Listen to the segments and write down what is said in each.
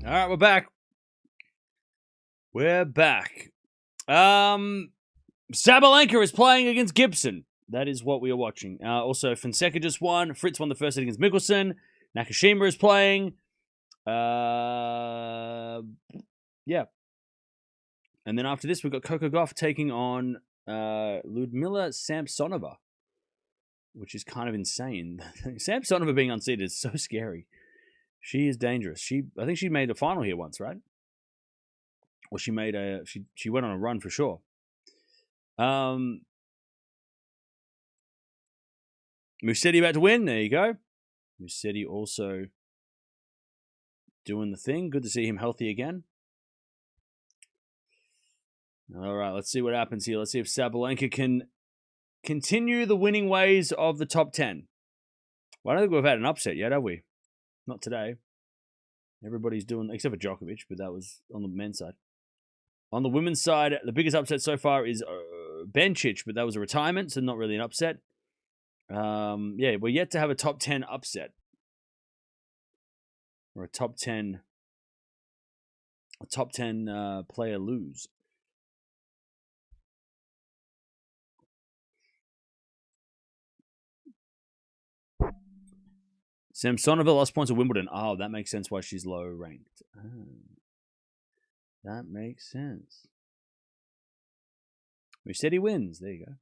All right, we're back. We're back. Sabalenka is playing against Gibson. That is what we are watching. Also, Fonseca just won. Fritz won the first set against Mickelson. Nakashima is playing. Yeah. And then after this, we've got Coco Gauff taking on Ludmila Samsonova, which is kind of insane. Samsonova being unseeded is so scary. She is dangerous. I think she made a final here once, right? Or she made she went on a run for sure. Musetti about to win. There you go. Musetti also doing the thing. Good to see him healthy again. All right, let's see what happens here. Let's see if Sabalenka can continue the winning ways of the top 10. Well, I don't think we've had an upset yet, have we? Not today. Everybody's doing, except for Djokovic, but that was on the men's side. On the women's side, the biggest upset so far is Bencic, but that was a retirement, so not really an upset. Yeah, we're yet to have a top 10 upset. Or a top 10 player lose. Samsonova lost points at Wimbledon. Oh, that makes sense why she's low ranked. Oh, that makes sense. We said he wins. There you go.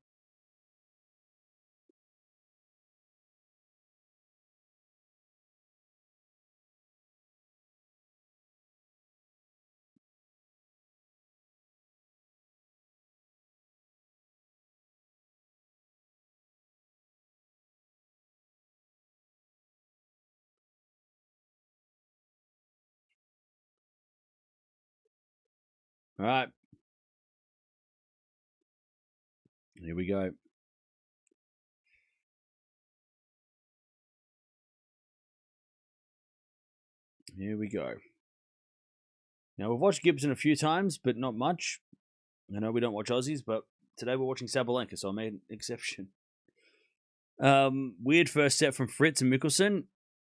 All right. Here we go. Here we go. Now, we've watched Gibson a few times, but not much. I know we don't watch Aussies, but today we're watching Sabalenka, so I made an exception. Weird first set from Fritz and Mickelson.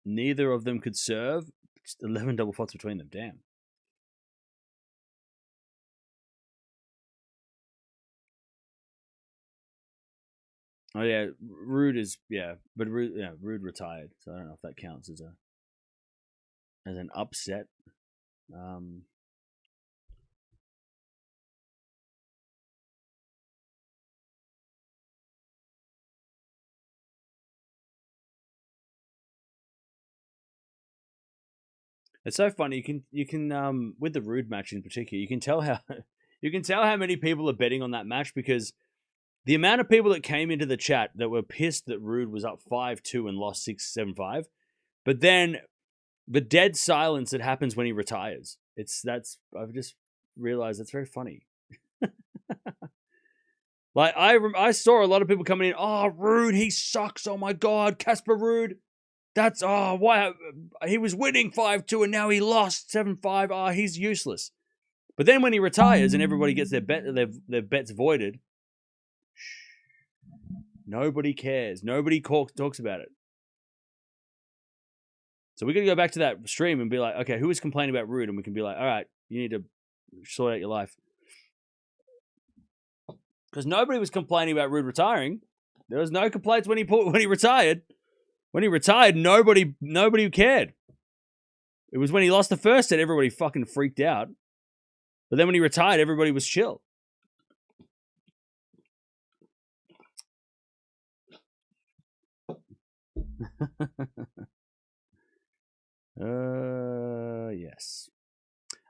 Neither of them could serve. Just 11 double faults between them. Damn. Oh yeah, Rude is but Rude retired, so I don't know if that counts as an upset. It's so funny. You can with the Rude match in particular, you can tell how many people are betting on that match because the amount of people that came into the chat that were pissed that Rude was up 5-2 and lost 6-7-5, but then the dead silence that happens when he retires. I've just realized that's very funny. Like I saw a lot of people coming in. Oh, Rude, he sucks. Oh my god, Casper Ruud. That's why he was winning 5-2 and now he lost 7-5. Oh, he's useless. But then when he retires and everybody gets their bets voided, nobody cares. Nobody talks about it. So we're going to go back to that stream and be like, okay, who is complaining about Rude? And we can be like, all right, you need to sort out your life. Because nobody was complaining about Rude retiring. There was no complaints when he retired. When he retired, nobody cared. It was when he lost the first set, everybody fucking freaked out. But then when he retired, everybody was chill. Yes.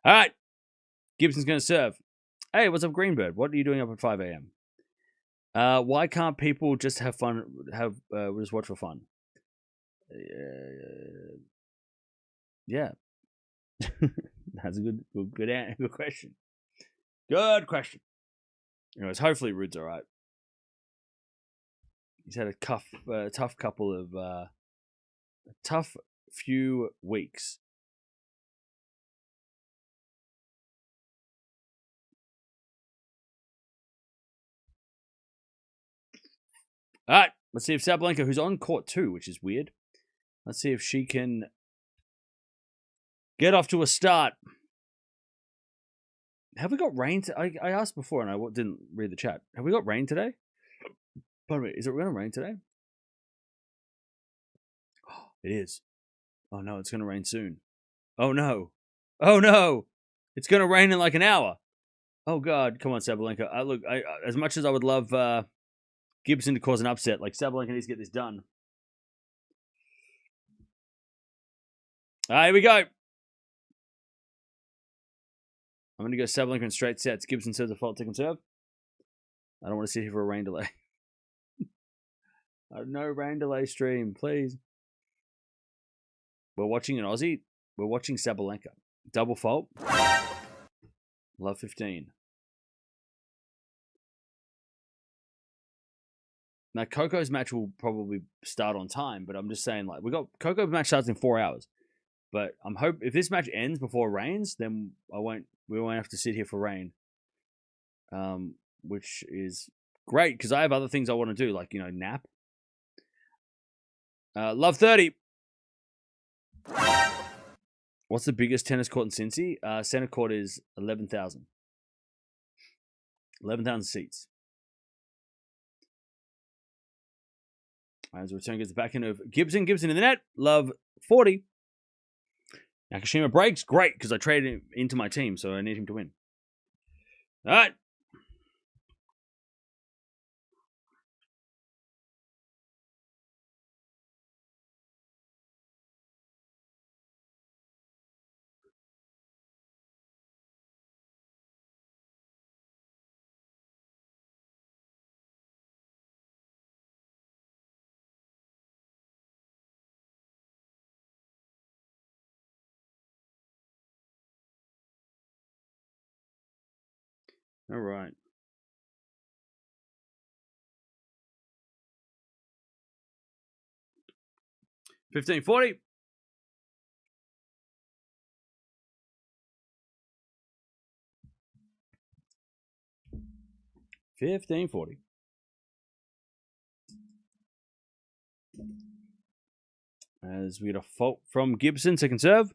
All right. Gibson's going to serve. Hey, what's up, Greenbird? What are you doing up at 5 a.m.? Why can't people just have fun? Just watch for fun? Yeah. That's a good question. Good question. Anyways, hopefully Rude's all right. He's had a tough few weeks. All right, let's see if Sabalenka, who's on court 2, which is weird. Let's see if she can get off to a start. Have we got rain? I asked before and I didn't read the chat. Have we got rain today? Pardon me, is it going to rain today? It is. Oh no, it's going to rain soon. Oh no. Oh no. It's going to rain in like an hour. Oh God, come on, Sabalenka. Look, as much as I would love Gibson to cause an upset, like Sabalenka needs to get this done. All right, here we go. I'm going to go Sabalenka in straight sets. Gibson serves a fault, second serve. I don't want to sit here for a rain delay. No rain delay stream, please. We're watching an Aussie. We're watching Sabalenka. Double fault. Love 15. Now, Coco's match will probably start on time, but I'm just saying, like, Coco's match starts in 4 hours. But I'm if this match ends before it rains, then we won't have to sit here for rain. Which is great because I have other things I want to do, like, nap. Love 30. What's the biggest tennis court in Cincy? Center court is 11,000. 11,000 seats. As the return gets the back end of Gibson in the net. Love 40. Nakashima breaks. Great, because I traded him into my team, so I need him to win. All right. All right. $15.40. $15.40. As we get a fault from Gibson, second serve.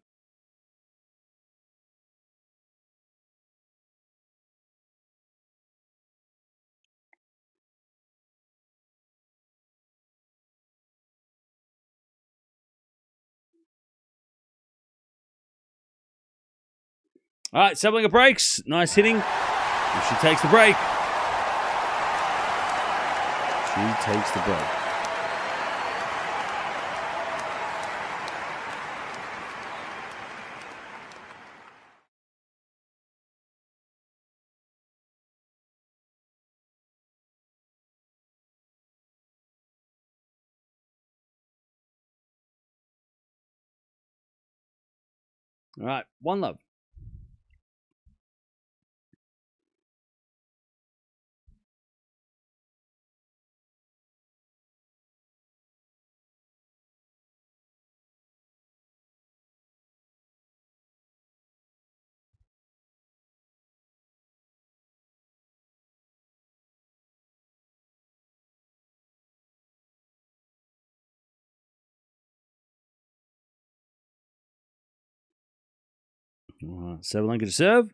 All right, Sabalenka breaks. Nice hitting. And she takes the break. She takes the break. All right, one love. Sabalenka to serve.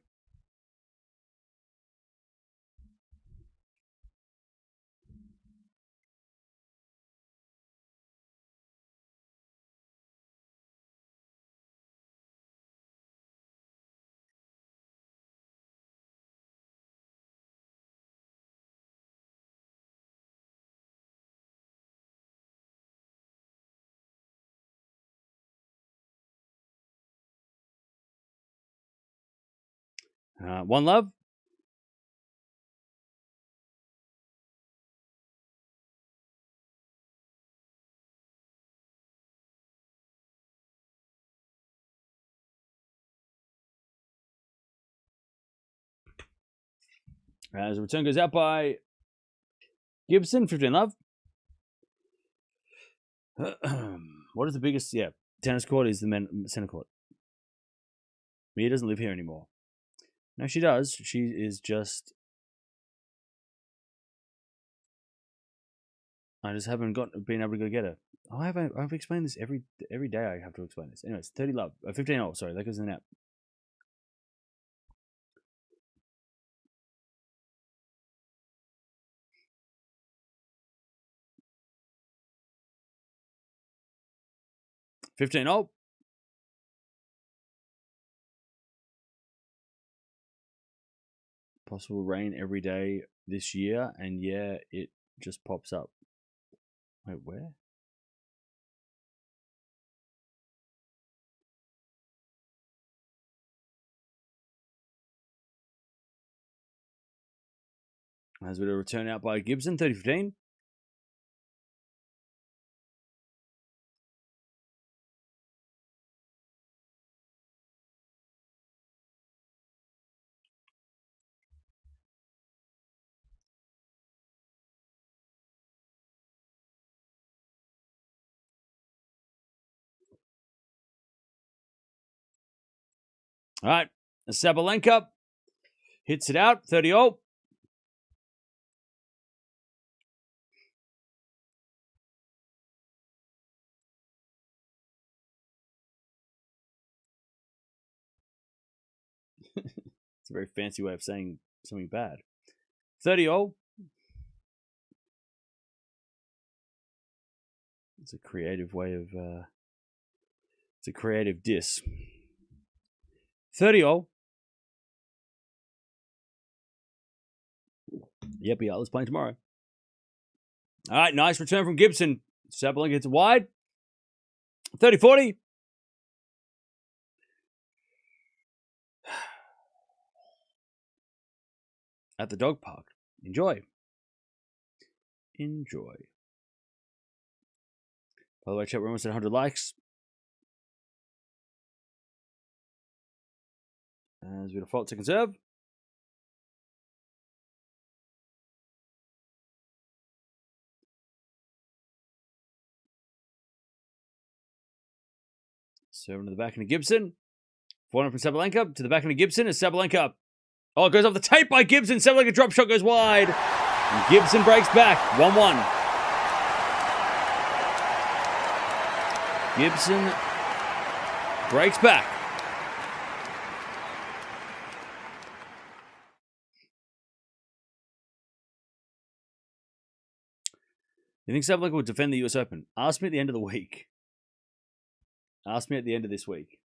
One love. As the return goes out by Gibson, 15 love. What is the biggest? Yeah, tennis court is the center court. Mia doesn't live here anymore. No, she does. She is just. I just haven't been able to go get her. I've explained this every day. I have to explain this. Anyways, 30 love, 15 all. Sorry, that goes in the net. $15. Possible rain every day this year, and yeah, it just pops up. Wait, where? As we return out by Gibson, 30-15. All right, Sabalenka hits it out, 30-all. It's a very fancy way of saying something bad. 30-all. It's a creative way of... it's a creative diss. 30-all. Yep, yeah, let's play tomorrow. All right, nice return from Gibson. Sabalenka hits it wide. 30-40. At the dog park. Enjoy. Enjoy. By the way, chat, we're almost at 100 likes. As we default to conserve. Serving to the back into Gibson. Forehand from Sabalenka to the back into Gibson. As Sabalenka. Oh, it goes off the tape by Gibson. Sabalenka drop shot goes wide. And Gibson breaks back. 1-1. Gibson breaks back. You think Sabalenka would defend the US Open? Ask me at the end of the week. Ask me at the end of this week.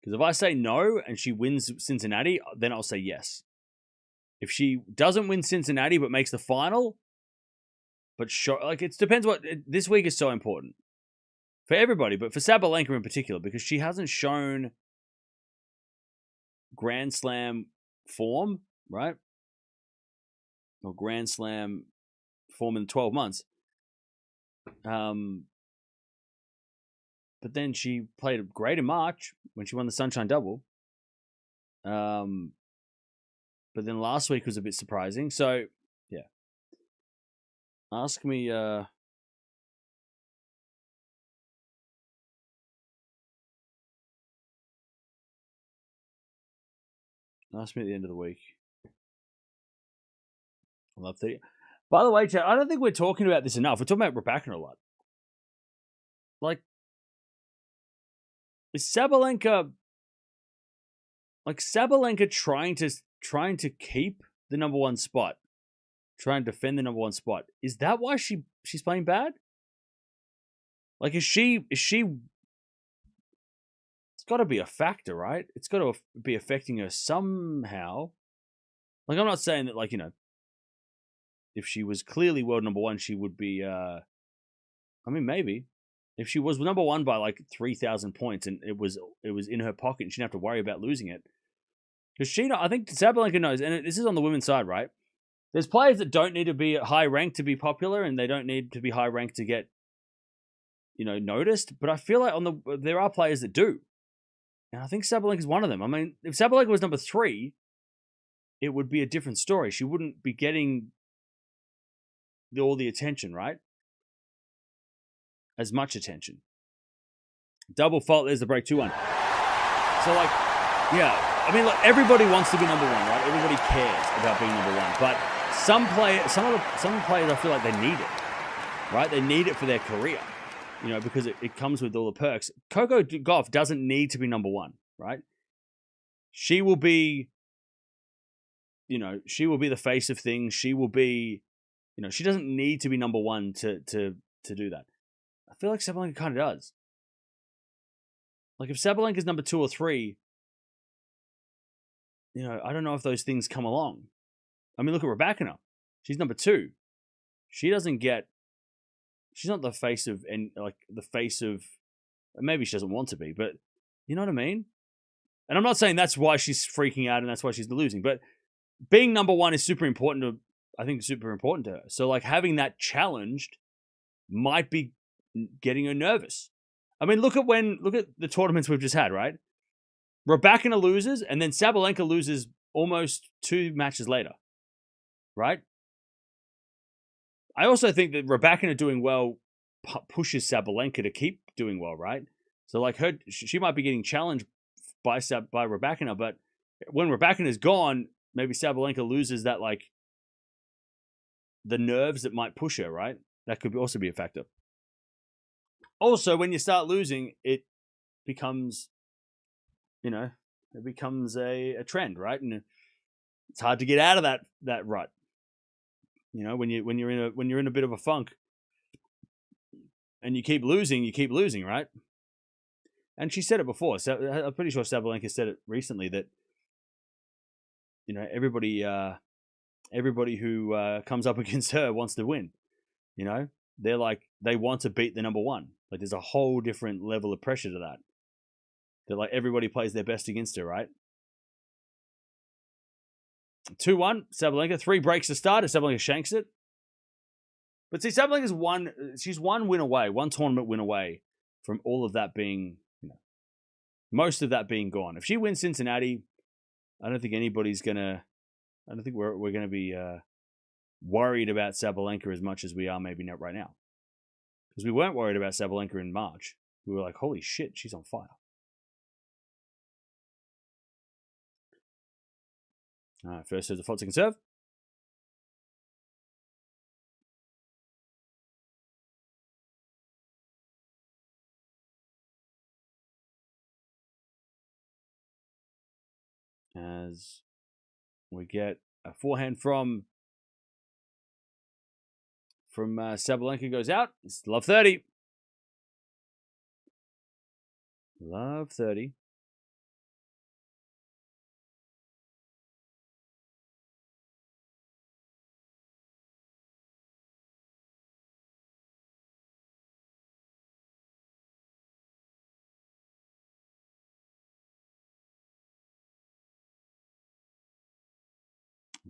Because if I say no and she wins Cincinnati, then I'll say yes. If she doesn't win Cincinnati but makes the final, but it depends what this week is so important for everybody, but for Sabalenka in particular, because she hasn't shown Grand Slam form, right? Or Grand Slam form in 12 months. But then she played great in March when she won the Sunshine Double. But then last week was a bit surprising. So, yeah. Ask me... Ask me at the end of the week. I love that. By the way, chat, I don't think we're talking about this enough. We're talking about Raducanu a lot. Like, is Sabalenka trying to keep the number one spot, trying to defend the number one spot? Is that why she's playing bad? Like, is she? It's got to be a factor, right? It's got to be affecting her somehow. Like, I'm not saying that, like, you know, if she was clearly world number one, she would be. I mean, maybe. If she was number one by like 3,000 points and it was in her pocket and she didn't have to worry about losing it. Because I think Sabalenka knows, and this is on the women's side, right? There's players that don't need to be high ranked to be popular, and they don't need to be high ranked to get, you know, noticed. But I feel like there are players that do. And I think Sabalenka is one of them. I mean, if Sabalenka was number 3, it would be a different story. She wouldn't be getting all the attention, right? As much attention. Double fault, there's the break, 2-1. So, like, yeah, I mean, look, everybody wants to be number one, right? Everybody cares about being number one. But some players, I feel like they need it. right? They need it for their career, because it comes with all the perks. Coco Gauff doesn't need to be number one, right? She will be, she will be the face of things. She will be, she doesn't need to be number one to do that. I feel like Sabalenka kind of does. Like if Sabalenka's number 2 or 3, I don't know if those things come along. I mean, look at Raducanu. She's number 2. She's not the face of, maybe she doesn't want to be, but you know what I mean? And I'm not saying that's why she's freaking out and that's why she's losing, but being number 1 is super important to her. So like having that challenged might be getting her nervous. I mean, look at the tournaments we've just had, right? Raducanu loses, and then Sabalenka loses almost 2 matches later, right? I also think that Raducanu doing well pushes Sabalenka to keep doing well, right? So like she might be getting challenged by Raducanu, but when Raducanu is gone, maybe Sabalenka loses that like the nerves that might push her, right? That could also be a factor. Also, when you start losing, it becomes, a trend, right? And it's hard to get out of that rut. When you're in a bit of a funk, and you keep losing, right? And she said it before. So I'm pretty sure Sabalenka said it recently that everybody who comes up against her wants to win. They're like they want to beat the number 1. Like there's a whole different level of pressure to that. That like everybody plays their best against her, right? 2-1, Sabalenka, 3 breaks to start as Sabalenka shanks it. But see, she's one tournament win away from all of that being, most of that being gone. If she wins Cincinnati, I don't think we're gonna be worried about Sabalenka as much as we are maybe not right now. Because we weren't worried about Sabalenka in March. We were like, holy shit, she's on fire. All right, first serve, the fault, second serve. As we get a forehand from Sabalenka goes out. It's love 30. Love 30.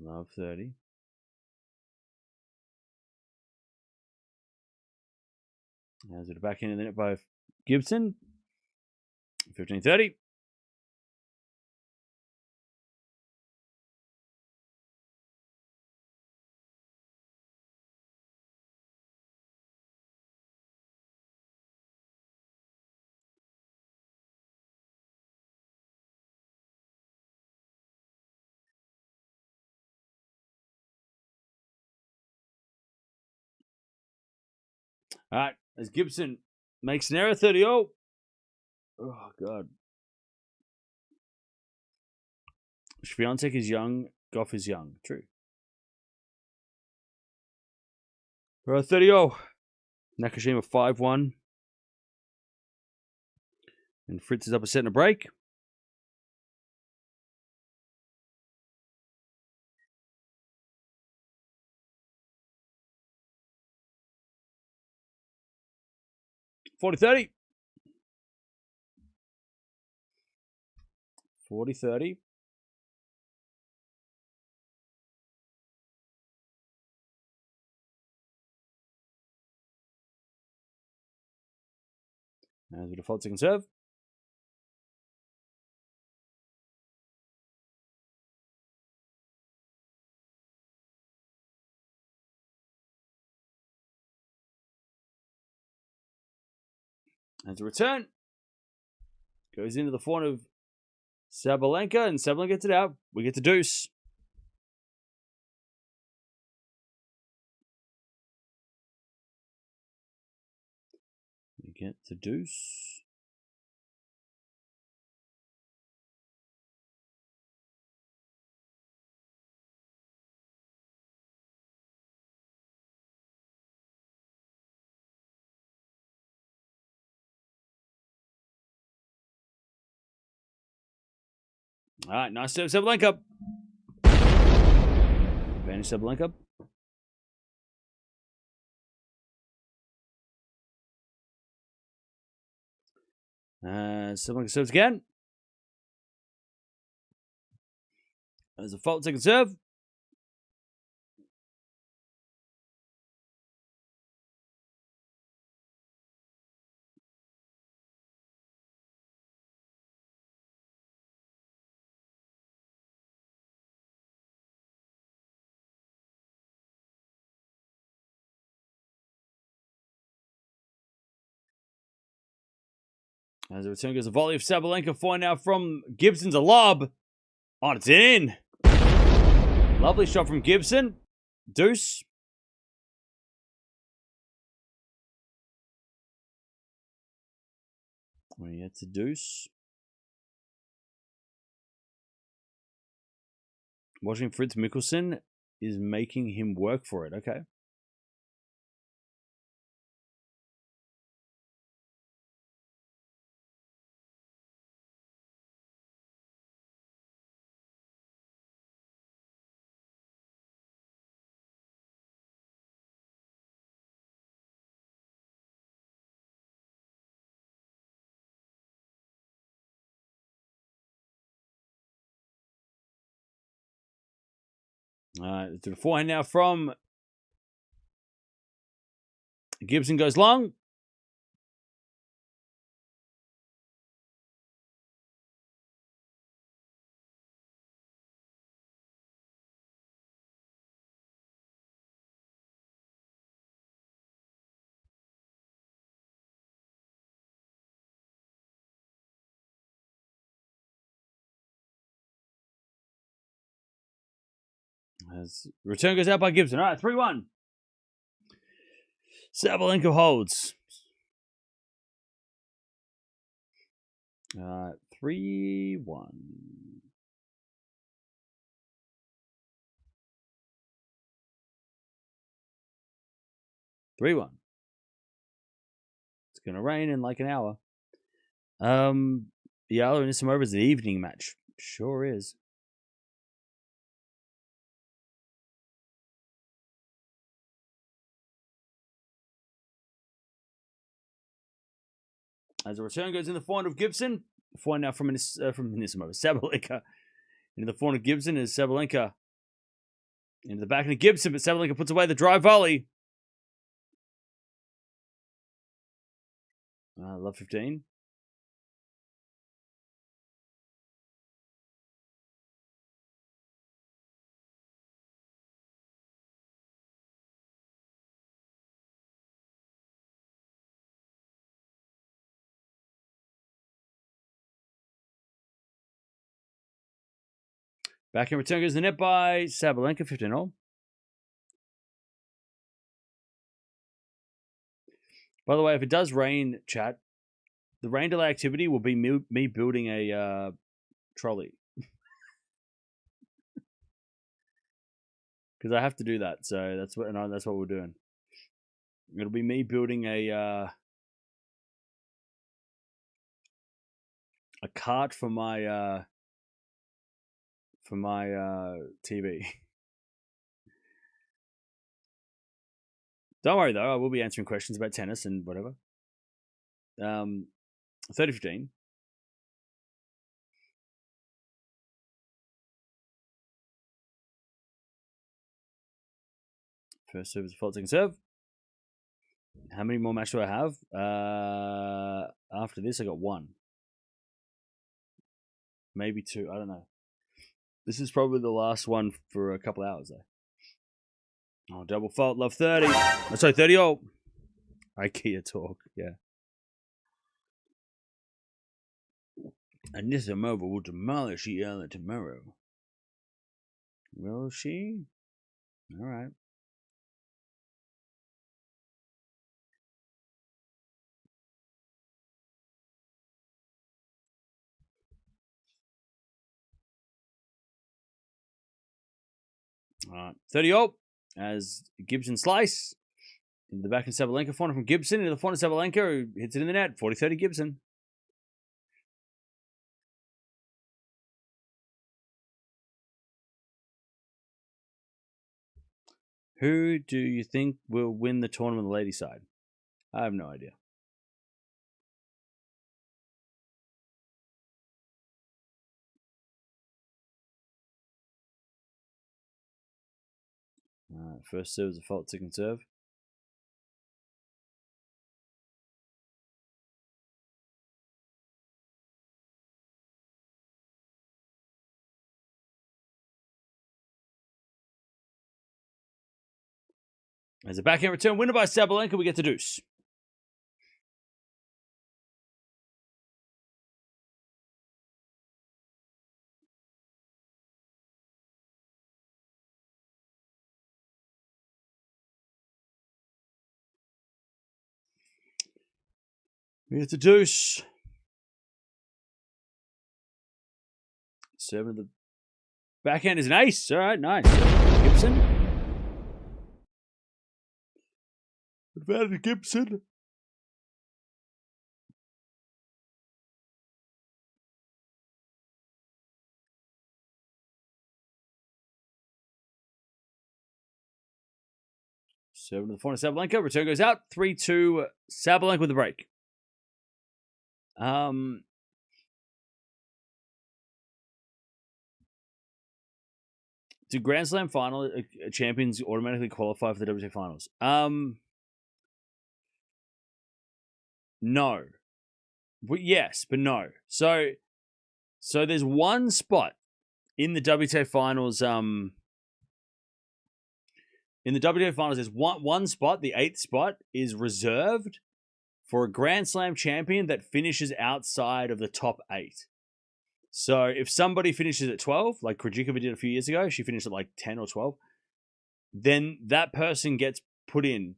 Love 30. As it back in the net by Gibson. 15-30. All right, as Gibson makes an error, 30-0. Oh, God. Swiatek is young. Gauff is young. True. 30-0. Nakashima 5-1. And Fritz is up a set and a break. $40-30. 40-30. As the default second serve. As a return. Goes into the forehand of Sabalenka, and Sabalenka gets it out. We get to deuce. Get the deuce. All right, nice serve, Sabalenka. Advantage, Sabalenka. Sabalenka serves again. There's a fault, second serve. As the return goes a volley of Sabalenka, flying out from Gibson's a lob. Oh, it's in. Lovely shot from Gibson. Deuce. We get to deuce. Watching Fritz Mikkelsen is making him work for it. Okay. To the forehand now from Gibson goes long. As return goes out by Gibson. All right, 3-1. Sabalenka holds. 3-1. 3-1. It's gonna rain in like an hour. Eala and Islamova is the evening match. Sure is. As a return goes in the forehand of Gibson. Forehand now from Nissimova. Sabalenka. Into the forehand of Gibson is Sabalenka. Into the back of Gibson, but Sabalenka puts away the drive volley. Love 15. Back in return goes the net by Sabalenka, 15-all. By the way, if it does rain, chat, the rain delay activity will be me building a trolley. Because I have to do that, so that's what we're doing. It'll be me building a cart for my TV. Don't worry though, I will be answering questions about tennis and whatever. 30-15. First serve is a fault, second serve. How many more matches do I have? After this, I got 1. Maybe 2. I don't know. This is probably the last one for a couple hours, though. Oh, double fault. Love 30. Oh, sorry, 30-all. IKEA talk. Yeah. And Nissimova will demolish Eala tomorrow. Will she? All right. All right. 30 all as Gibson slice. Into the back of Sabalenka. Forehand from Gibson. Into the forehand of Sabalenka, who hits it in the net. 40-30 Gibson. Who do you think will win the tournament on the ladies' side? I have no idea. First serve is a fault, second serve. As a backhand return winner by Sabalenka, we get to deuce. We get to deuce. Seven of the backhand is an ace. All right, nice. Gibson. Advantage Gibson. Seven to the forehand, Sabalenka. Return goes out. 3-2. Sabalenka with the break. Do Grand Slam final champions automatically qualify for the WTA finals? No. But yes, but no. So there's one spot in the WTA finals. In the WTA finals, there's one spot. The 8th spot is reserved for a Grand Slam champion that finishes outside of the top 8. So if somebody finishes at 12, like Krejcikova did a few years ago, she finished at like 10 or 12, then that person gets put in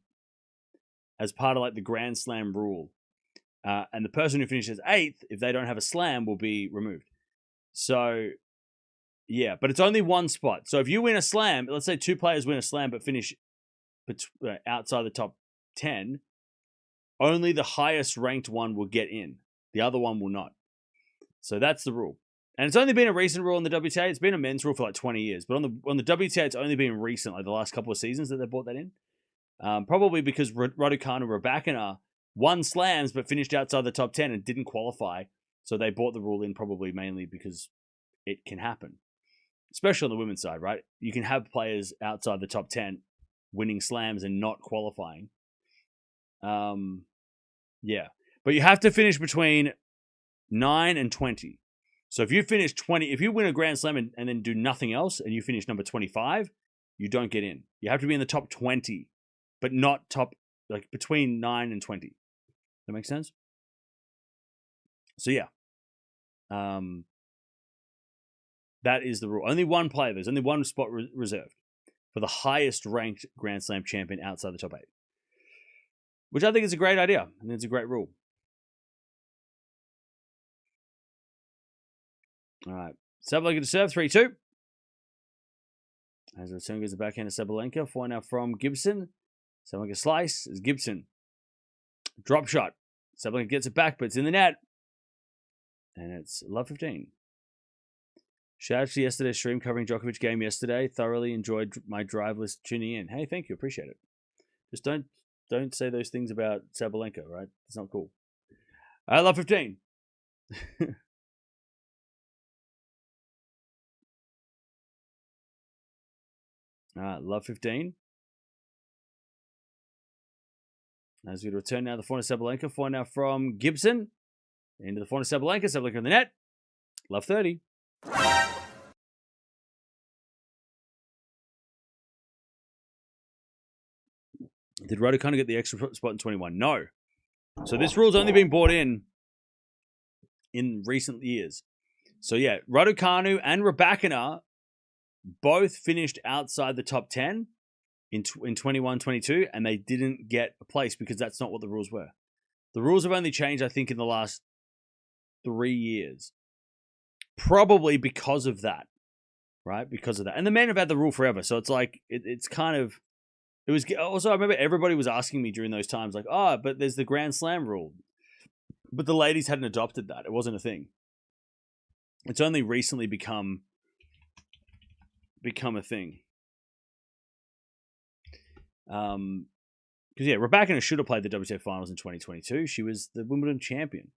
as part of like the Grand Slam rule. And the person who finishes 8th, if they don't have a slam, will be removed. So, yeah, but it's only one spot. So if you win a slam, let's say 2 players win a slam but finish outside the top 10, only the highest ranked one will get in. The other one will not. So that's the rule. And it's only been a recent rule in the WTA. It's been a men's rule for like 20 years. But on the WTA, it's only been recent, like the last couple of seasons that they brought that in. Probably because Raducanu and Rabackina won slams but finished outside the top 10 and didn't qualify. So they brought the rule in probably mainly because it can happen. Especially on the women's side, right? You can have players outside the top 10 winning slams and not qualifying. Yeah. But you have to finish between 9 and 20. So if you finish 20, if you win a Grand Slam and then do nothing else and you finish number 25, you don't get in. You have to be in the top 20, but not top, like between 9 and 20. That makes sense? So yeah. That is the rule. Only one player. There's only one spot reserved for the highest ranked Grand Slam champion outside the top 8. Which I think is a great idea. And it's a great rule. All right. Sabalenka to serve, 3-2. As the return goes the backhand of Sabalenka. Forehand now from Gibson. Sabalenka slice is Gibson. Drop shot. Sabalenka gets it back, but it's in the net. And it's love 15. Shout out to yesterday's stream covering Djokovic game yesterday. Thoroughly enjoyed my drive list tuning in. Hey, thank you. Appreciate it. Just don't say those things about Sabalenka, right? It's not cool. I love 15. Love 15. As we return now, the forehand of Sabalenka. Forehand now from Gibson. Into the forehand of Sabalenka. Sabalenka in the net. Love 30. Did Raducanu get the extra spot in 21? No. So this rule's only been brought in recent years. So yeah, Raducanu and Rabackina both finished outside the top 10 in 21-22, and they didn't get a place because that's not what the rules were. The rules have only changed, I think, in the last 3 years. Probably because of that. right? Because of that. And the men have had the rule forever. So it's like, it's kind of, it was also, I remember everybody was asking me during those times, like, oh, but there's the Grand Slam rule. But the ladies hadn't adopted that. It wasn't a thing. It's only recently become a thing. Because, yeah, Raducanu should have played the WTA Finals in 2022. She was the Wimbledon champion.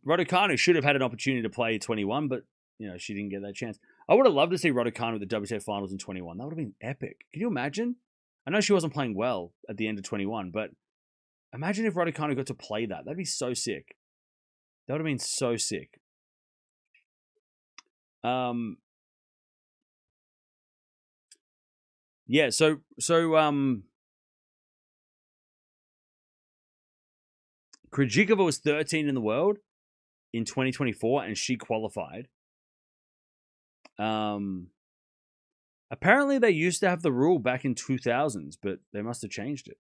Raducanu should have had an opportunity to play 21, but, you know, she didn't get that chance. I would have loved to see Raducanu at the WTA Finals in 21. That would have been epic. Can you imagine? I know she wasn't playing well at the end of 21, but imagine if Raducanu got to play that. That'd be so sick. That would have been so sick. Yeah, so Krejcikova was 13 in the world in 2024, and she qualified. Apparently they used to have the rule back in 2000s, but they must have changed it.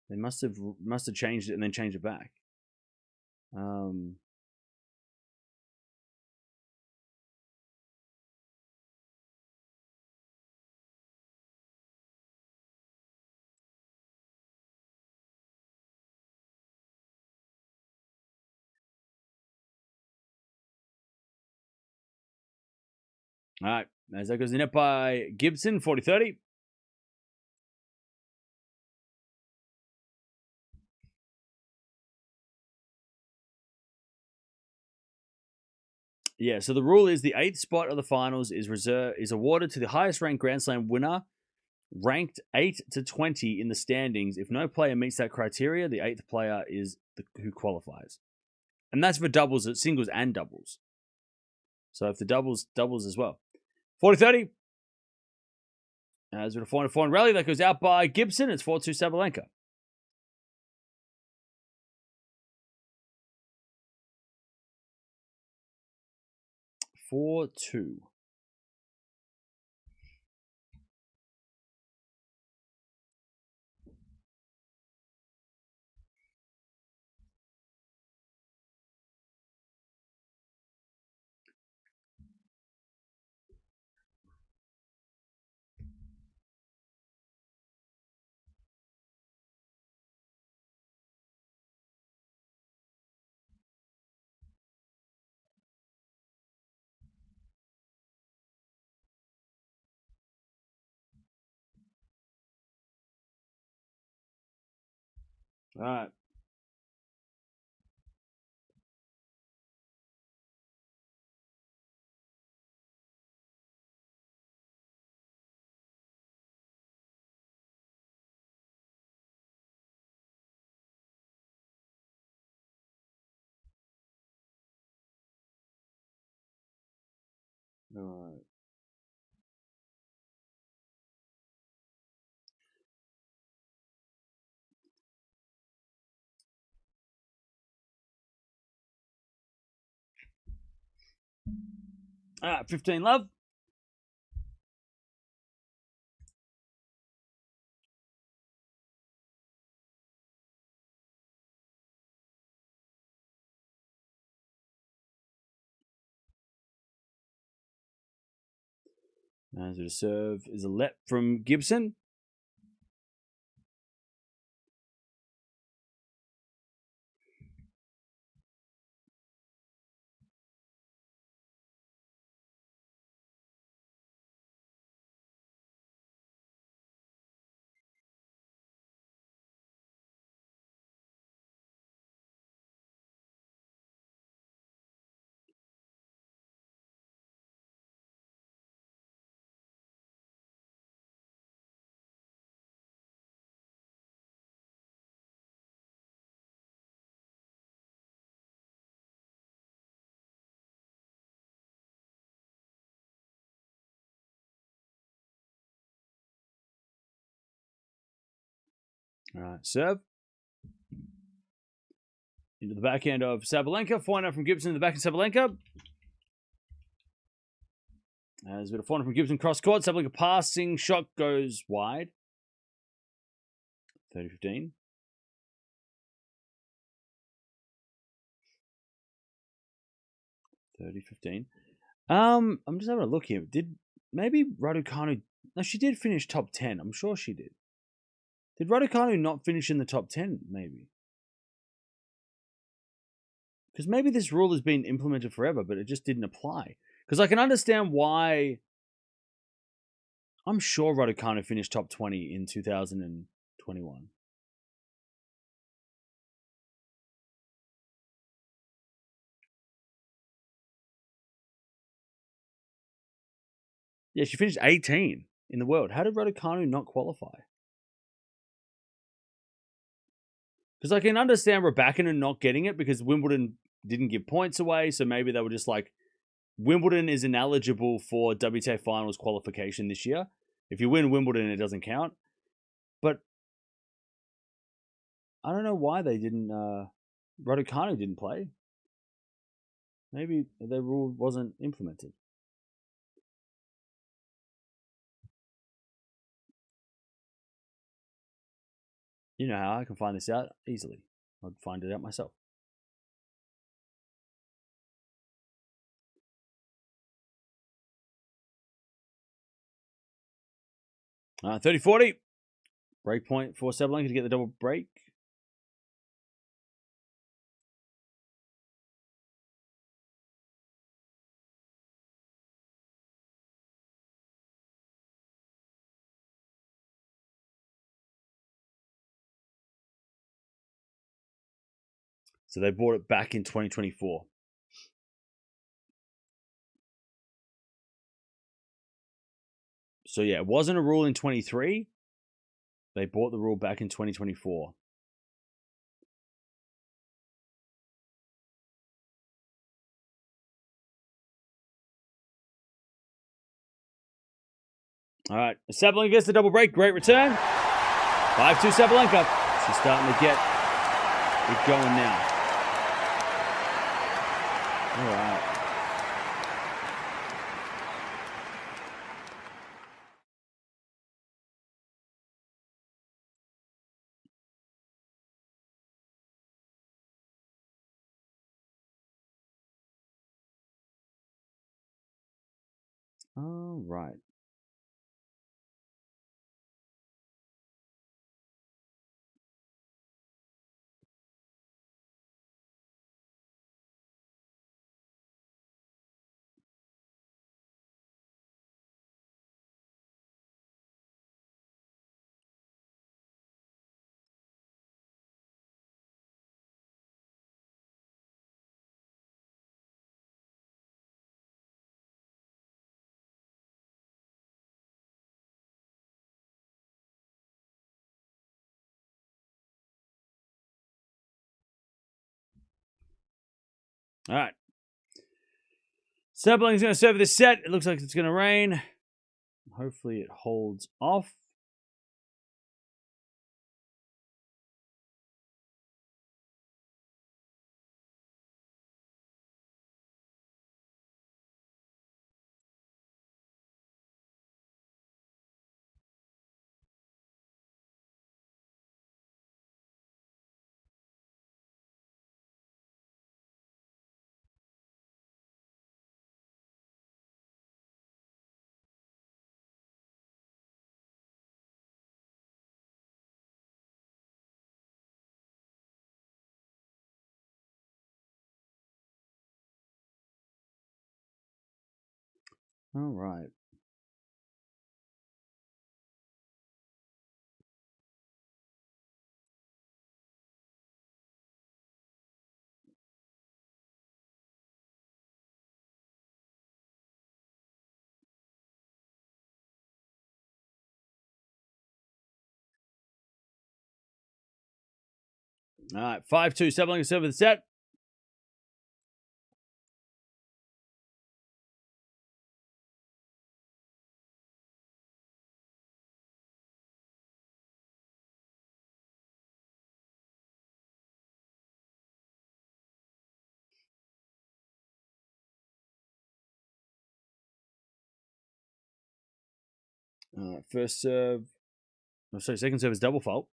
They must have changed it and then changed it back. All right, as that goes in net by Gibson, 40-30. Yeah, so the rule is the 8th spot of the finals is awarded to the highest ranked Grand Slam winner, ranked 8 to 20 in the standings. If no player meets that criteria, the 8th player is who qualifies. And that's for doubles, singles and doubles. So if the doubles as well. 40-30. As with a 4-4 rally, that goes out by Gibson. It's 4-2 Sabalenka. 4-2. All right. All right. All right, 15 love. As a serve is a let from Gibson. All right, serve. Into the backhand of Sabalenka. Forehand from Gibson to the back of Sabalenka. As with a forehand from Gibson cross court, Sabalenka passing shot goes wide. 30-15. 30-15. I'm just having a look here. Did maybe Raducanu? No, she did finish top 10. I'm sure she did. Did Raducanu not finish in the top 10? Maybe. Because maybe this rule has been implemented forever, but it just didn't apply. Because I can understand why. I'm sure Raducanu finished top 20 in 2021. Yeah, she finished 18 in the world. How did Raducanu not qualify? Because I can understand Raducanu not getting it because Wimbledon didn't give points away, so maybe they were just like, Wimbledon is ineligible for WTA Finals qualification this year. If you win Wimbledon, it doesn't count. But I don't know why they didn't. Raducanu didn't play. Maybe the rule wasn't implemented. You know how I can find this out easily. I'd find it out myself. 30-40. Break point for Sabalenka to get the double break. So they brought it back in 2024. So yeah, it wasn't a rule in 23. They brought the rule back in 2024. All right, Sabalenka gets the double break. Great return. 5-2 Sabalenka. She's starting to get it going now. All right. All right. All right. Sabalenka's going to serve this set. It looks like it's going to rain. Hopefully it holds off. All right. All right. 5-2 Sabalenka serve the set. First serve. Oh, sorry, second serve is double fault.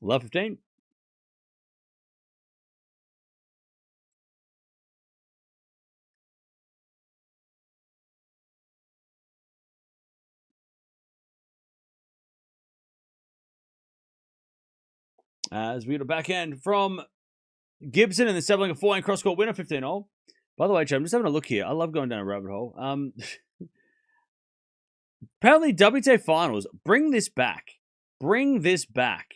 Love 15. As we get a backhand from Gibson and the Sabalenka forehand cross-court winner, 15-all. By the way, Chad, I'm just having a look here. I love going down a rabbit hole. Apparently, WTA Finals, bring this back. Bring this back.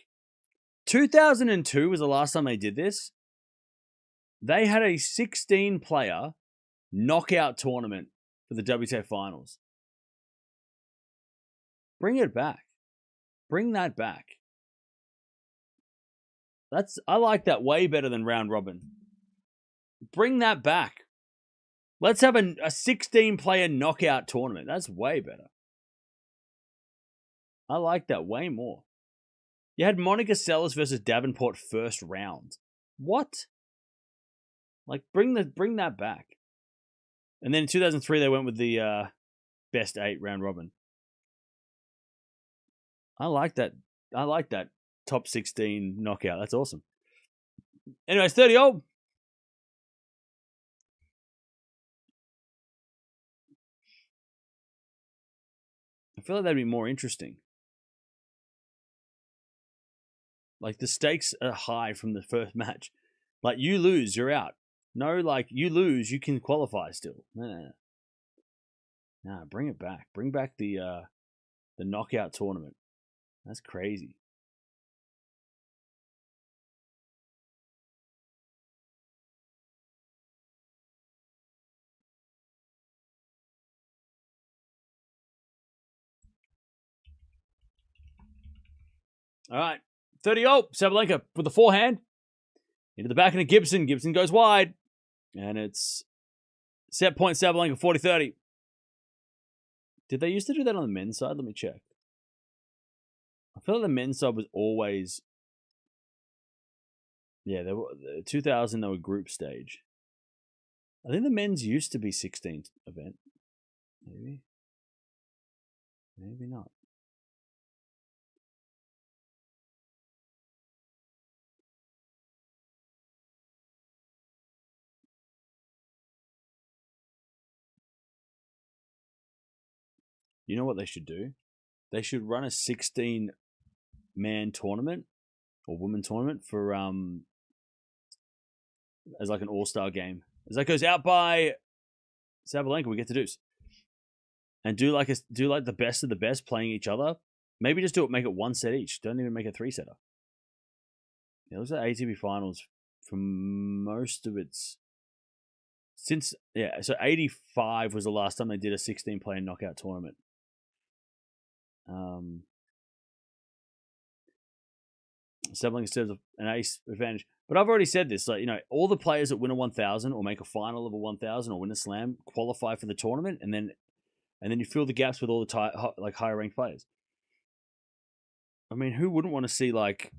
2002 was the last time they did this. They had a 16-player knockout tournament for the WTA Finals. Bring it back. Bring that back. I like that way better than round robin. Bring that back. Let's have a 16-player knockout tournament. That's way better. I like that way more. You had Monica Seles versus Davenport first round. What? Like, bring that back. And then in 2003, they went with the best 8 round robin. I like that. I like that top 16 knockout. That's awesome. Anyways, 30-all. I feel like that'd be more interesting. Like, the stakes are high from the first match. Like, you lose, you're out. No, like, you lose, you can qualify still. Nah, bring it back. Bring back the knockout tournament. That's crazy. All right. 30-all. Sabalenka with the forehand. Into the backhand of Gibson. Gibson goes wide. And it's set point Sabalenka 40-30. Did they used to do that on the men's side? Let me check. I feel like the men's side was always... Yeah, they were 2000, they were group stage. I think the men's used to be 16th event. Maybe. Maybe not. You know what they should do? They should run a 16-man tournament or women tournament for as like an all-star game. As that goes out by Sabalenka, we get to deuce. And do like the best of the best playing each other. Maybe just make it one set each. Don't even make a 3-setter. Yeah, it looks like ATP Finals for most of its since so 85 was the last time they did a 16-player knockout tournament. Sabalenka serves an ace advantage. But I've already said this, like, you know, all the players that win a 1,000 or make a final of a 1,000 or win a slam qualify for the tournament, and then you fill the gaps with all the higher ranked players. I mean, who wouldn't want to see, like,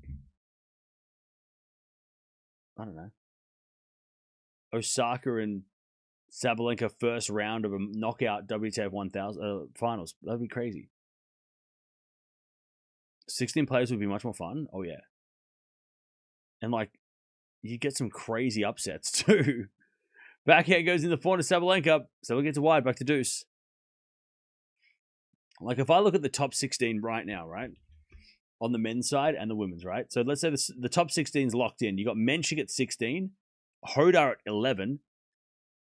I don't know, Osaka and Sabalenka first round of a knockout WTA 1000 finals? That'd be crazy. 16 players would be much more fun. Oh yeah. And like, you get some crazy upsets too. Backhand goes in the forehand to Sabalenka. So we get to wide, back to deuce. Like, if I look at the top 16 right now, right, on the men's side and the women's, right? So let's say the top 16 is locked in. You got Menchik at 16, Hodar at 11,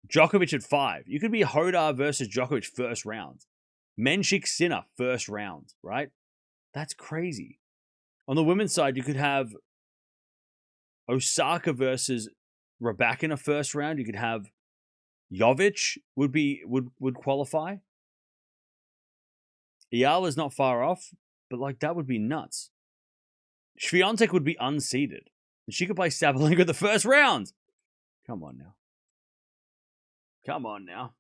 Djokovic at 5. You could be Hodar versus Djokovic first round. Menchik Sinner first round, right? That's crazy. On the women's side, you could have Osaka versus Raducanu first round. You could have Jovic would qualify. Eala is not far off, but like, that would be nuts. Swiatek would be unseeded, and she could play Sabalenka the first round. Come on now. Come on now.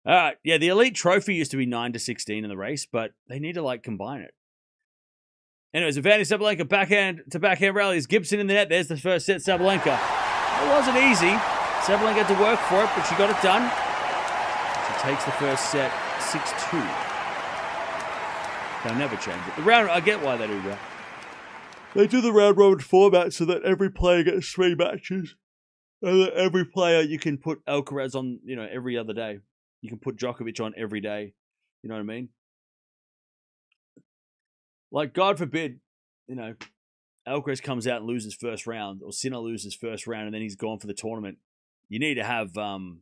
All right, yeah, the Elite Trophy used to be 9-16 in the race, but they need to like combine it. Anyways, advantage Sabalenka, backhand to backhand rallies. Gibson in the net. There's the first set, Sabalenka. It wasn't easy. Sabalenka had to work for it, but she got it done. She takes the first set 6-2. They'll never change it. The round, I get why they do that. They do the round robin format so that every player gets 3 matches. And that every player, you can put Alcaraz on, every other day. You can put Djokovic on every day. You know what I mean? Like, God forbid, Alcaraz comes out and loses first round, or Sinner loses first round, and then he's gone for the tournament. You need to have, And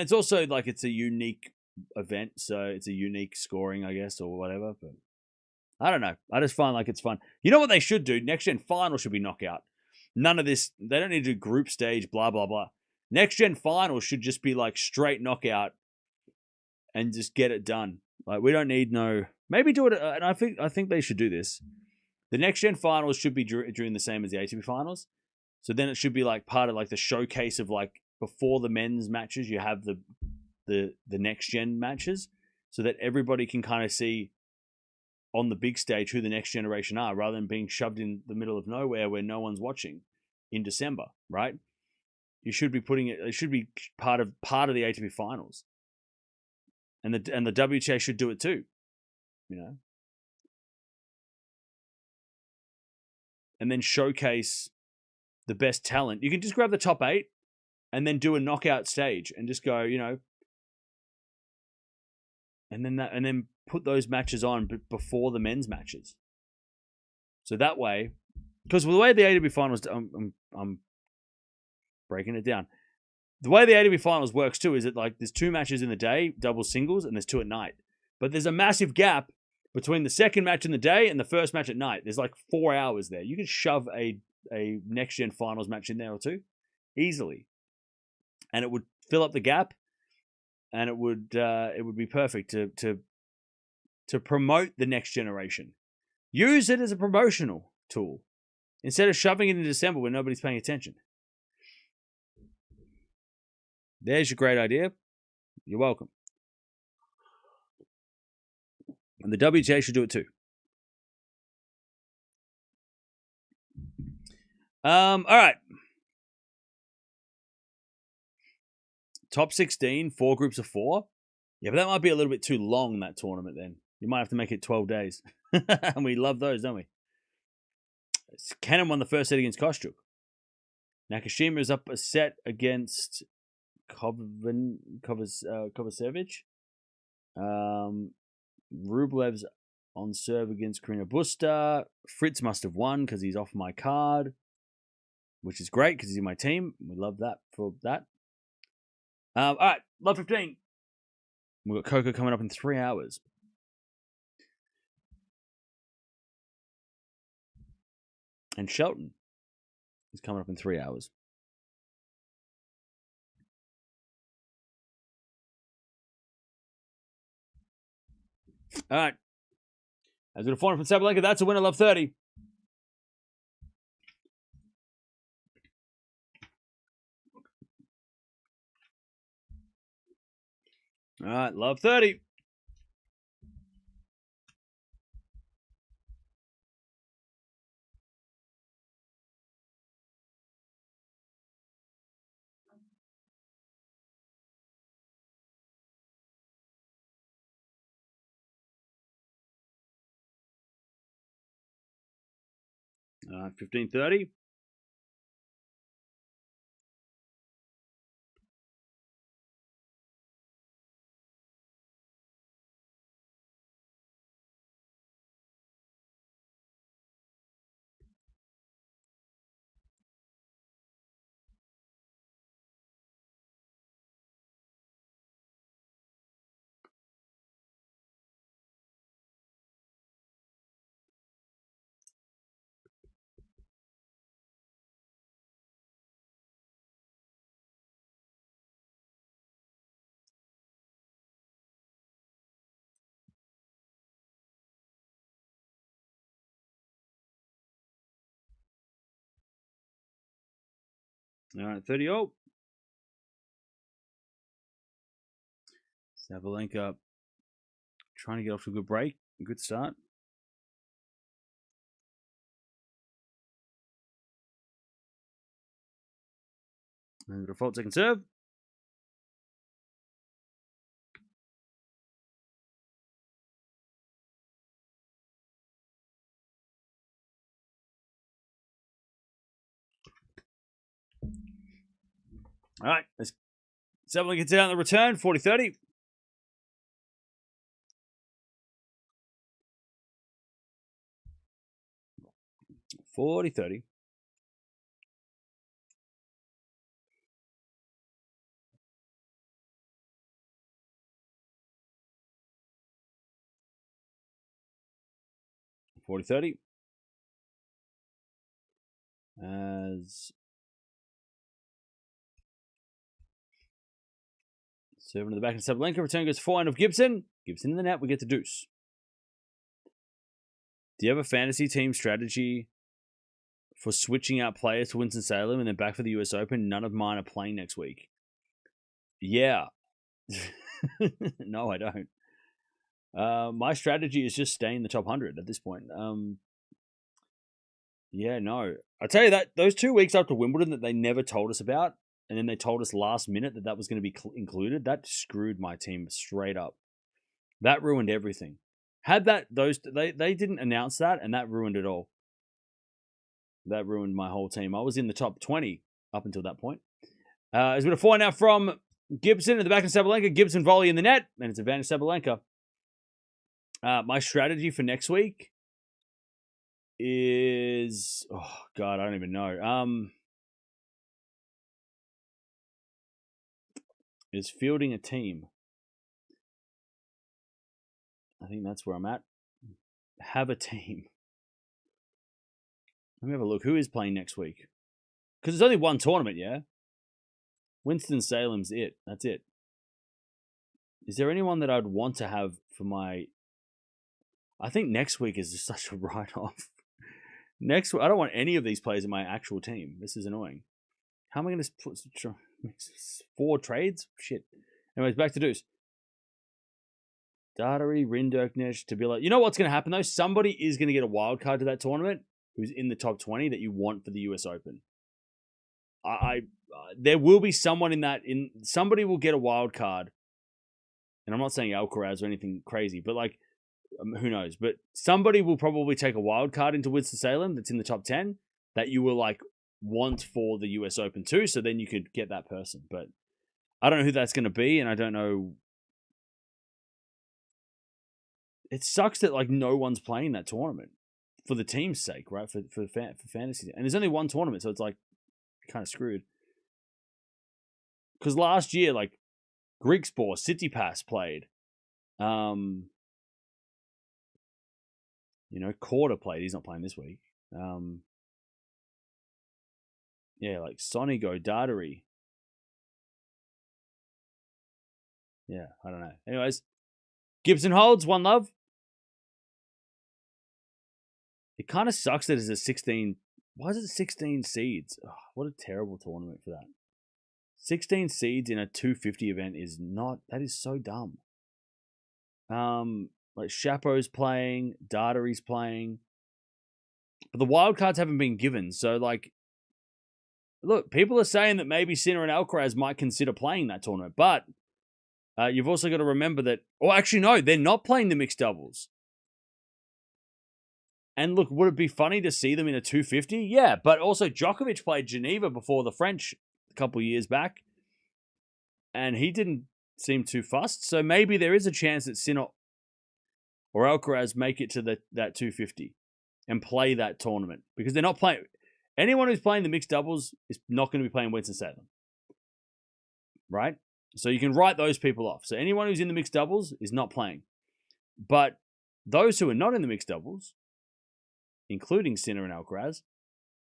it's also like it's a unique event, so it's a unique scoring, I guess, or whatever. But I don't know. I just find like it's fun. You know what they should do? Next gen final should be knockout. None of this. They don't need to do group stage. Blah blah blah. Next gen final should just be like straight knockout, and just get it done. Like we don't need no. Maybe do it. And I think they should do this. The next gen finals should be during the same as the ATP finals. So then it should be like part of like the showcase of like before the men's matches, you have the next gen matches, so that everybody can kind of see on the big stage who the next generation are, rather than being shoved in the middle of nowhere where no one's watching in December, right? You should be putting it. It should be part of the ATP finals, and the WTA should do it too, and then showcase the best talent. You can just grab the top 8 and then do a knockout stage and just go, and then put those matches on before the men's matches. So that way, because the way the ATP finals, I'm breaking it down. The way the ATP finals works too is that like there's 2 matches in the day, double singles, and there's 2 at night. But there's a massive gap between the second match in the day and the first match at night. There's like 4 hours there. You could shove a next gen finals match in there or 2 easily, and it would fill up the gap, and it would be perfect to promote the next generation. Use it as a promotional tool instead of shoving it in December when nobody's paying attention. There's your great idea. You're welcome. And the WTA should do it too. All right. Top 16, 4 groups of 4. Yeah, but that might be a little bit too long, that tournament then. You might have to make it 12 days. And we love those, don't we? Cannon won the first set against Kostyuk. Nakashima is up a set against Kovacevic. Rublev's on serve against Karina Busta. Fritz must have won because he's off my card, which is great because he's in my team. We love that for that. All right, love 15. We've got Coco coming up in 3 hours. And Shelton is coming up in 3 hours. All right. As we go to 400 from Sabalenka, that's a winner, love 30. All right, love 30. All right, 15:30. All right, 30-0. Sabalenka trying to get off to a good break. A good start. And the default second serve. All right, let's Sabalenka gets out on the return, 40-30. 40-30. As serving to the back of Sabalenka, return goes forehand of Gibson. Gibson in the net, we get the deuce. Do you have a fantasy team strategy for switching out players to Winston-Salem and then back for the US Open? None of mine are playing next week. Yeah. No, I don't. My strategy is just stay in the top 100 at this point. Yeah, no. I tell you that those 2 weeks after Wimbledon that they never told us about, and then they told us last minute that that was going to be included, that screwed my team straight up. That ruined everything. Had that they didn't announce that, and that ruined it all. That ruined my whole team. I was in the top 20 up until that point. As we got a four now from Gibson at the back of Sabalenka. Gibson volley in the net, and it's advantage Sabalenka. My strategy for next week is I don't even know. Is fielding a team. I think that's where I'm at. Have a team. Let me have a look. Who is playing next week? Because there's only one tournament, yeah? Winston-Salem's it. That's it. Is there anyone that I'd want to have for my... I think next week is just such a write-off. Next week, I don't want any of these players in my actual team. This is annoying. How am I going to put 4 trades? Shit. Anyways, back to deuce. Daugherty, Rinderknecht, to be like, you know what's going to happen though? Somebody is going to get a wild card to that tournament who's in the top 20 that you want for the US Open. There will be someone in that. Somebody will get a wild card, and I'm not saying Alcaraz or anything crazy, but like, who knows? But somebody will probably take a wild card into Winston-Salem that's in the top 10 that you will like want for the US Open too. So then you could get that person, but I don't know who that's going to be, and I don't know. It sucks that like no one's playing that tournament for the team's sake, right? For fantasy, and there's only one tournament, so it's like kind of screwed. Because last year, like Greek Sport, City Pass played, Quarter played. He's not playing this week. Yeah, like Sonigo, Daugherty. Yeah, I don't know. Anyways, Gibson holds, 1-love. It kind of sucks that it's a 16. Why is it 16 seeds? Oh, what a terrible tournament for that. 16 seeds in a 250 event that is so dumb. Like Chapeau's playing, Daugherty's playing. But the wildcards haven't been given. So, like, look, people are saying that maybe Sinner and Alcaraz might consider playing that tournament. But you've also got to remember that, actually, no, they're not playing the mixed doubles. And look, would it be funny to see them in a 250? Yeah, but also Djokovic played Geneva before the French a couple of years back. And he didn't seem too fussed. So maybe there is a chance that Sinner or Alcaraz make it to that 250 and play that tournament. Because they're not playing... Anyone who's playing the mixed doubles is not going to be playing Winston-Salem. Right? So you can write those people off. So anyone who's in the mixed doubles is not playing. But those who are not in the mixed doubles, including Sinner and Alcaraz,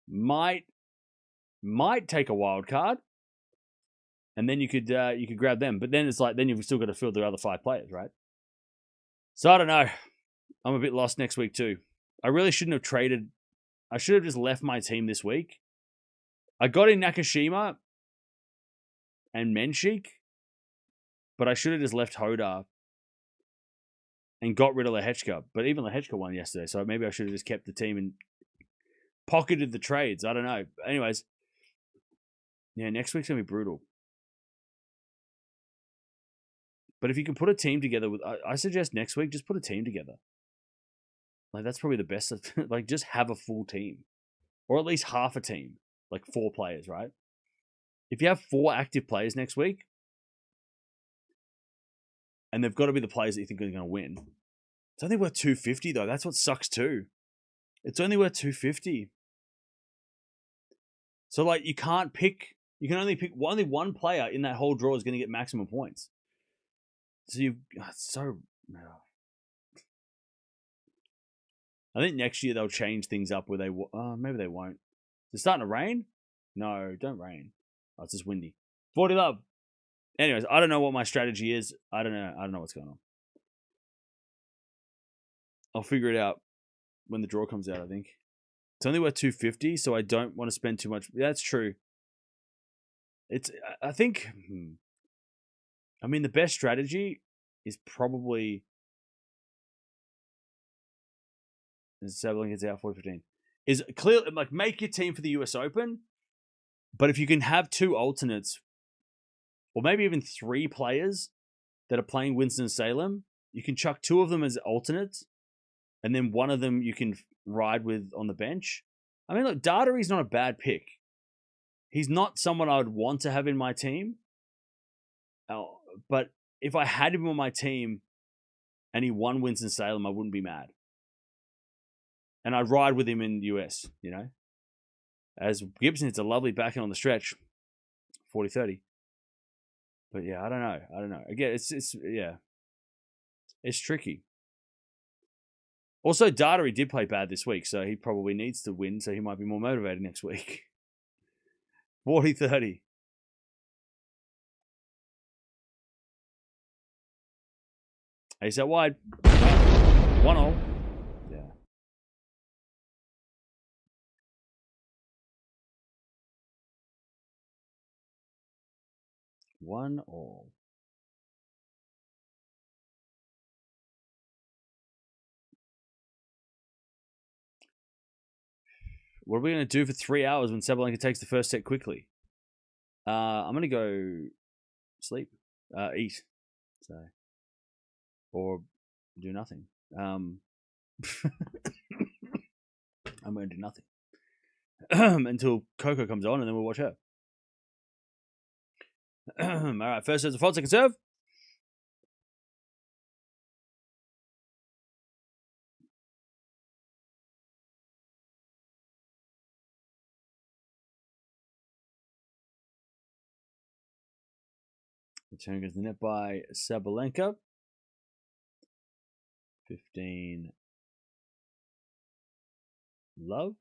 might take a wild card, and then you could grab them. But then it's like, then you've still got to field the other 5 players, right? So I don't know. I'm a bit lost next week too. I really shouldn't have traded. I should have just left my team this week. I got in Nakashima and Menchik, but I should have just left Hoda and got rid of Lehechka. But even Lehechka won yesterday, so maybe I should have just kept the team and pocketed the trades. I don't know. Anyways, yeah, next week's going to be brutal. But if you can put a team together I suggest next week, just put a team together. Like, that's probably the best. Like, just have a full team. Or at least half a team. Like 4 players, right? if you have 4 active players next week, and they've got to be the players that you think are going to win, it's only worth 250 though. That's what sucks too. It's only worth 250. So like you can't pick. You can only pick only one player in that whole draw is going to get maximum points. So it's so. I think next year they'll change things up where they. Maybe they won't. Is it starting to rain? No, don't rain. Oh, it's just windy. 40 love. Anyways, I don't know what my strategy is. I don't know what's going on. I'll figure it out when the draw comes out, I think. It's only worth 250, so I don't want to spend too much. Yeah, that's true. I think, I mean, the best strategy is probably Sabalenka's out 4-15. Is clear, like, make your team for the US Open, but if you can have 2 alternates, or maybe even 3 players that are playing Winston-Salem, you can chuck 2 of them as alternates, and then one of them you can ride with on the bench. I mean, look, Daugherty's not a bad pick. He's not someone I would want to have in my team. But if I had him on my team and he won Winston-Salem, I wouldn't be mad. And I'd ride with him in the US, you know. As Gibson, it's a lovely backhand on the stretch, 40-30. But yeah, I don't know. Again, it's tricky. Also, Daugherty did play bad this week, so he probably needs to win, so he might be more motivated next week. 40-30. Ace out wide. 1-0. Yeah. One all. What are we going to do for 3 hours when Sabalenka takes the first set quickly? I'm going to go sleep, eat, so, or do nothing. I'm going to do nothing until Coco comes on, and then we'll watch her. All right, first serve's a fault, second serve. Return goes to the net by Sabalenka. 15 love.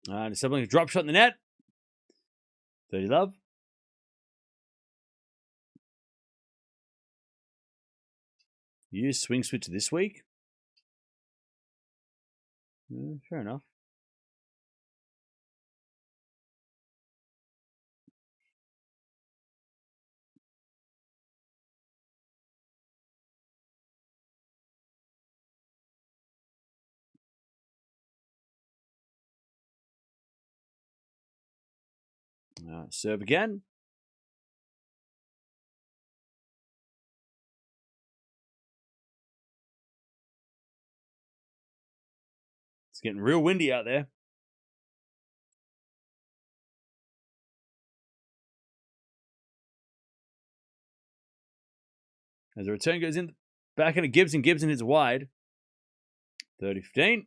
All right, Sabalenka drop shot in the net. 30 love. You use swing switch this week? Fair enough. All right, serve again. It's getting real windy out there. As the return goes in, back into Gibson. Gibson hits wide. 30-15.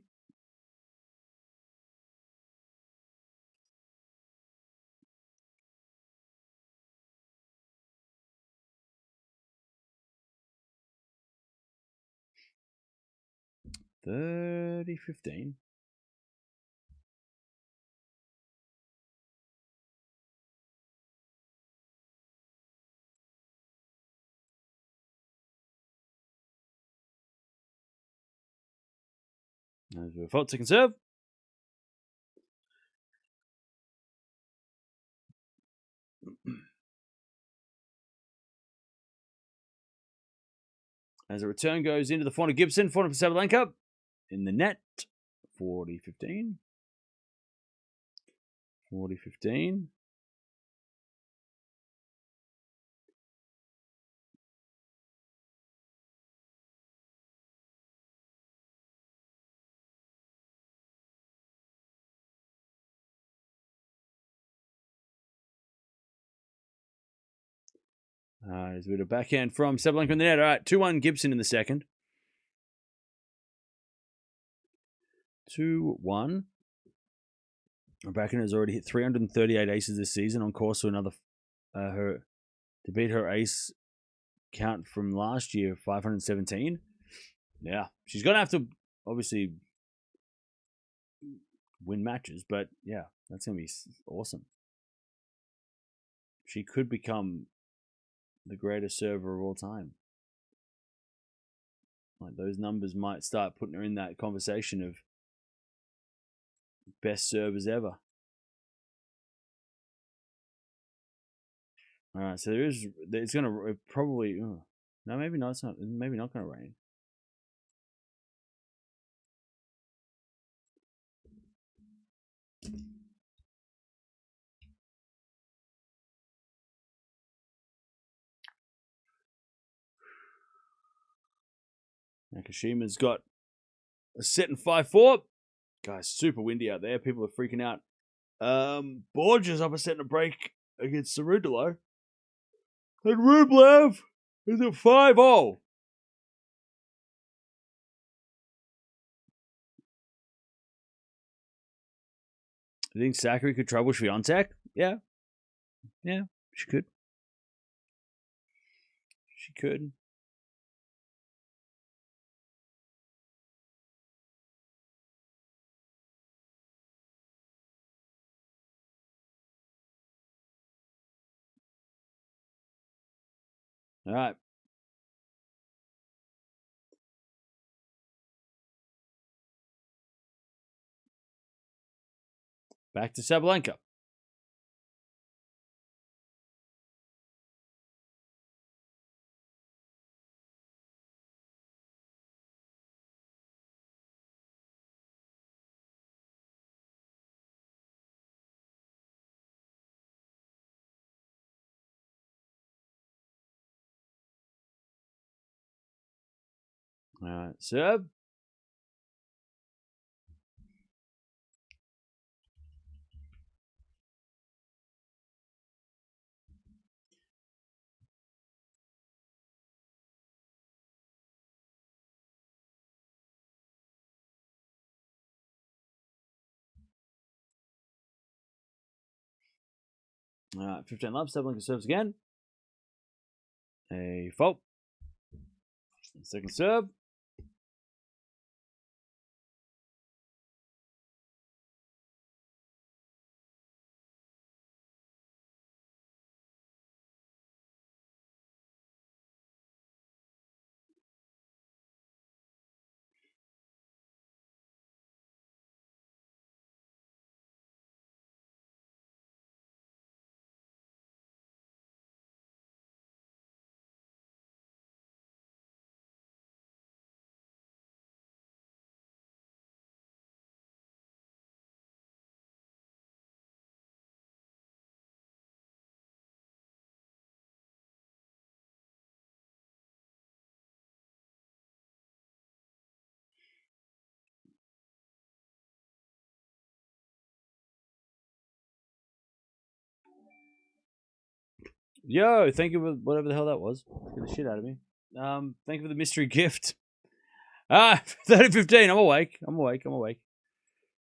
$30-15. As we fault, second serve. As the return goes into the front of Gibson, front of Sabalenka. In the net, 40-15. 40-15. There's a bit of backhand from Sabalenka in the net. All right, 2-1 Gibson in the second. 2-1. Raducanu has already hit 338 aces this season, on course to another to beat her ace count from last year, 517. Yeah, she's gonna have to obviously win matches, but yeah, that's gonna be awesome. She could become the greatest server of all time. Like, those numbers might start putting her in that conversation of best servers ever. All right, so it's gonna probably, no, maybe not. It's not. Maybe not gonna rain. Nakashima's got a set in 5-4. Guys, super windy out there. People are freaking out. Borges up a set in a break against Cerundolo. And Rublev is at 5-0. You think Sakari could trouble Swiatek? Yeah. Yeah, she could. She could. All right. Back to Sabalenka. All right, serve. All right, 15 love. Sabalenka serves again. A fault. Second serve. Yo, thank you for whatever the hell that was. Get the shit out of me. Thank you for the mystery gift. 30-15. I'm awake. I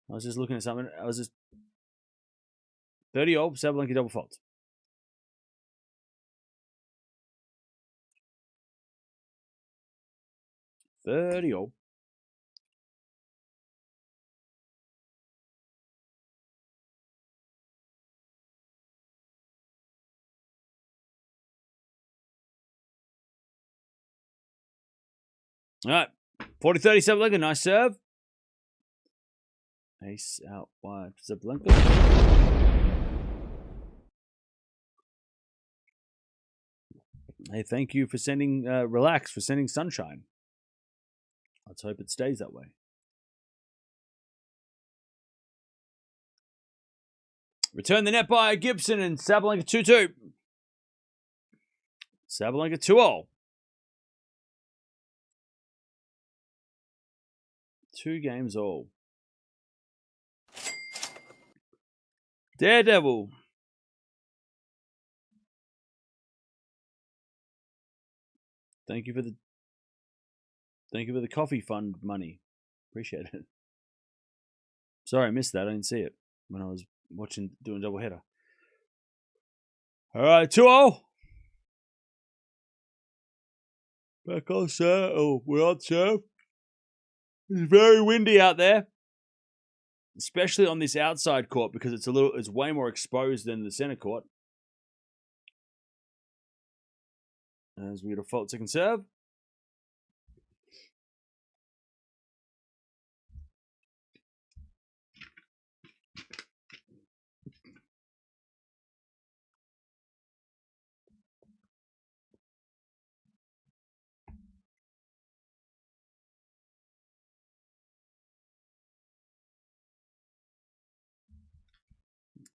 was just looking at something. 30-0, Sabalenka double fault. All right, 40-30, Sabalenka, nice serve. Ace out wide for Sabalenka. Hey, thank you for sending, relax, for sending sunshine. Let's hope it stays that way. Return the net by Gibson and Sabalenka 2-2. Sabalenka 2-0. 2 games all. Daredevil. Thank you for the coffee fund money. Appreciate it. Sorry, I missed that. I didn't see it when I was doing doubleheader. All right, 2-0. Back on serve. Oh, we're on serve. It's very windy out there, especially on this outside court because it's way more exposed than the center court. As we get a fault second serve.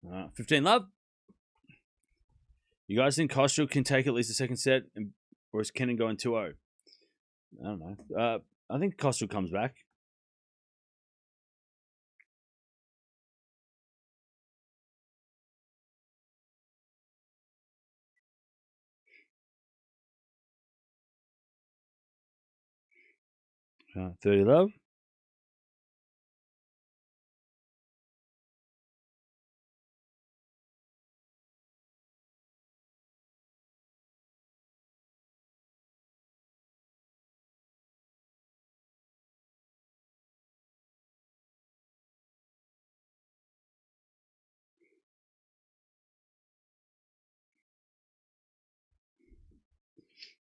All right, 15 love. You guys think Kostrel can take at least a second set, or is Kenin going 2-0? I don't know. I think Kostrel comes back. All right, 30 love.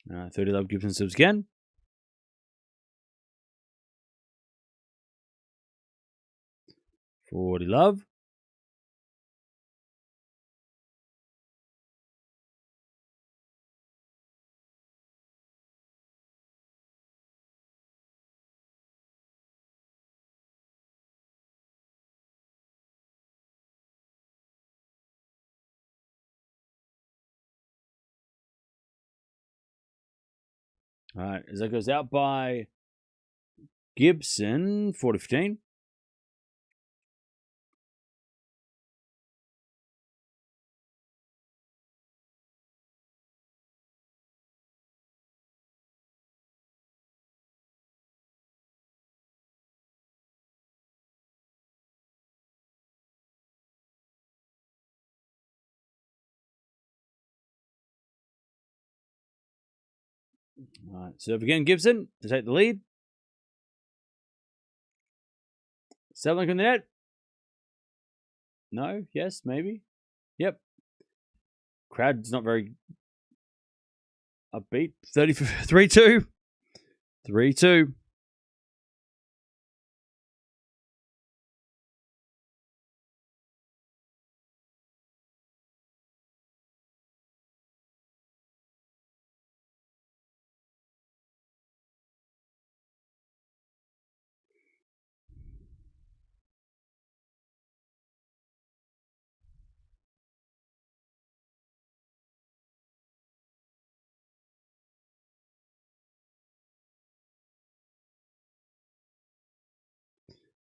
All right, 30 love. Gibson subs again. 40 love. All right, as that goes out by Gibson, 40-15. All right, serve again, Gibson to take the lead. Sabalenka in the net. No, yes, maybe. Yep. Crowd's not very upbeat. 3-2. 3-2.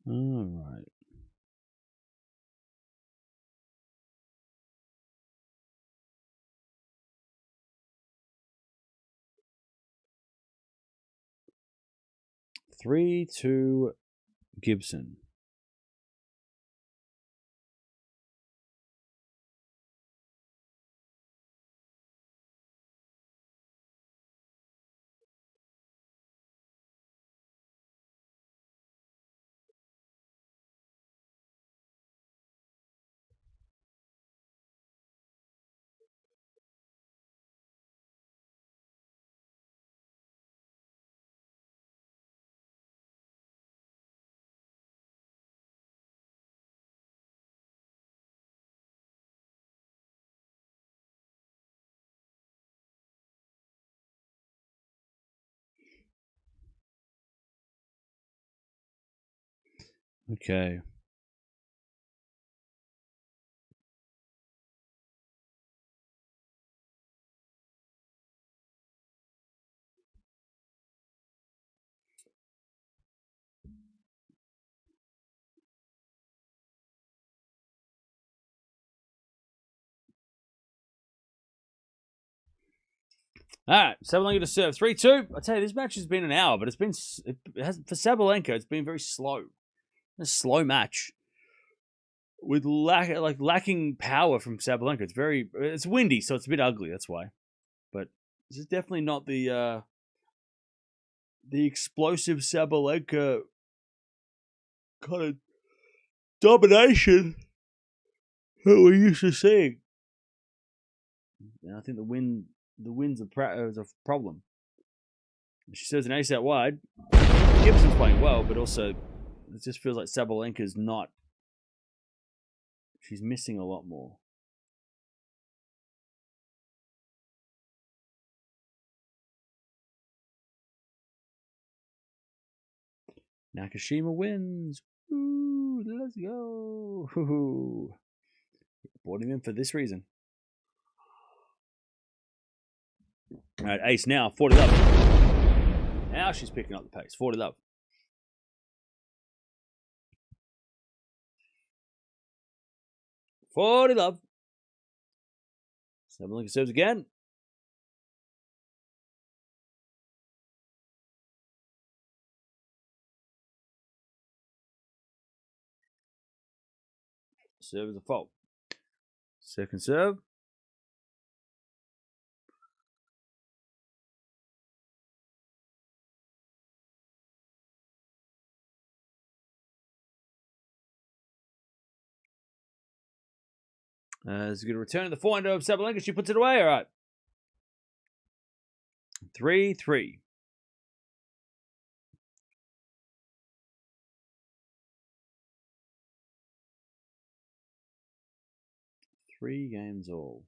All right. Three, two, Gibson. Okay. All right, Sabalenka to serve 3-2. I tell you, this match has been an hour, but it has for Sabalenka. It's been very slow. A slow match with lacking power from Sabalenka. It's windy, so it's a bit ugly. That's why. But this is definitely not the explosive Sabalenka kind of domination that we're used to seeing. And I think the wind's a problem. She serves an ace out wide. Gibson's playing well, but also it just feels like Sabalenka's not. She's missing a lot more. Nakashima wins. Ooh, let's go. Ooh. Brought him in for this reason. All right, ace now, 40 love. Now she's picking up the pace. 40 love. 40 love. Sabalenka serves again. Serve is a fault. Second serve. It's a good return to the forehand of Sabalenka. She puts it away. All right. 3-3. Three games all.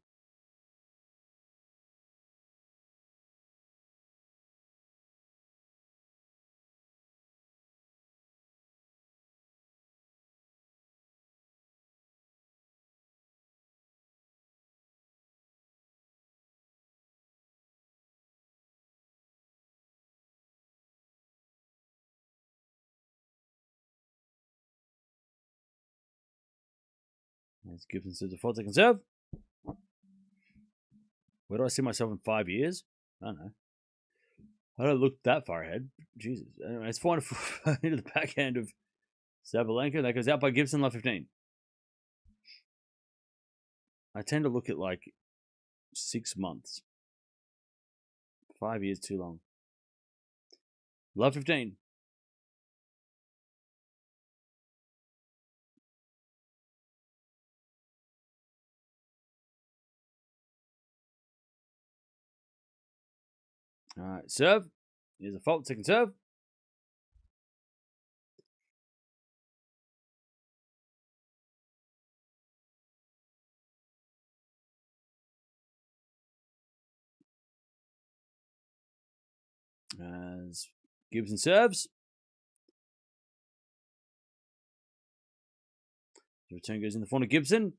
As Gibson says a 4-second serve. Where do I see myself in 5 years? I don't know. I don't look that far ahead. Jesus. Anyway, it's 4 into the backhand of Sabalenka. That goes out by Gibson, love 15. I tend to look at like 6 months. 5 years too long. Love 15. All right, serve. Here's a fault, second serve. As Gibson serves. The return goes in the front of Gibson.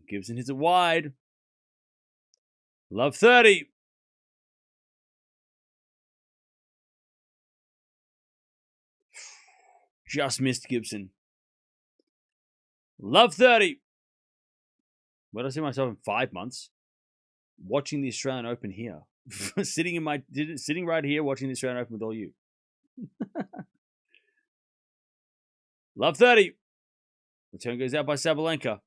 Gibson hits it wide. Love 30. Just missed Gibson. Love 30. Where do I see myself in 5 months? Watching the Australian Open here. sitting right here watching the Australian Open with all you. Love 30. Return goes out by Sabalenka.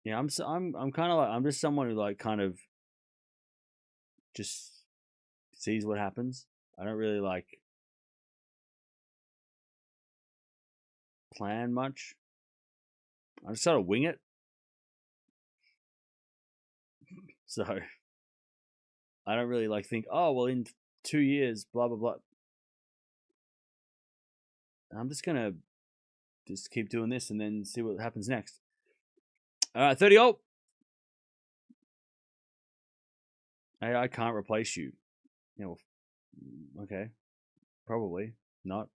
Yeah, I'm kind of like, I'm just someone who like kind of just sees what happens. I don't really like plan much. I just sort of wing it. So I don't really like think, oh well, in 2 years, blah blah blah. I'm just gonna just keep doing this and then see what happens next. All right, 30 all. I can't replace you. Yeah, well, okay, probably not.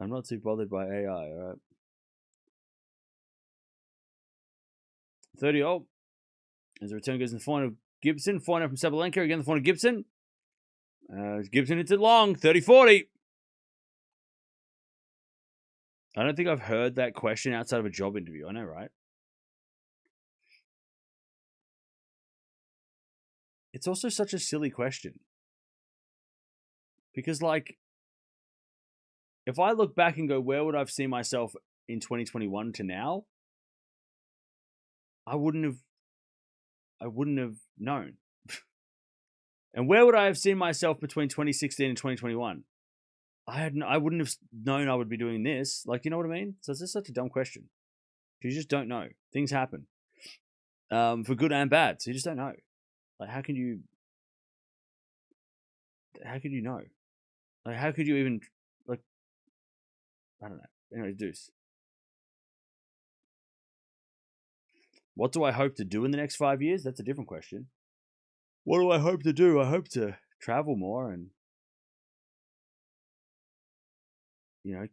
I'm not too bothered by AI. All right, 30 all. As the return goes in the forehand of Gibson, forehand from Sabalenka again. The forehand of Gibson. Gibson hits it long, 30-40. I don't think I've heard that question outside of a job interview. I know, right? It's also such a silly question. Because, like, if I look back and go, where would I have seen myself in 2021 to now? I wouldn't have known. And where would I have seen myself between 2016 and 2021? I wouldn't have known I would be doing this. Like, you know what I mean? So it's just such a dumb question. You just don't know. Things happen. For good and bad. So you just don't know. Like, how can you know? Like, how could you even, like, I don't know. Anyway, Deuce. What do I hope to do in the next 5 years? That's a different question. What do I hope to do? I hope to travel more and, you know,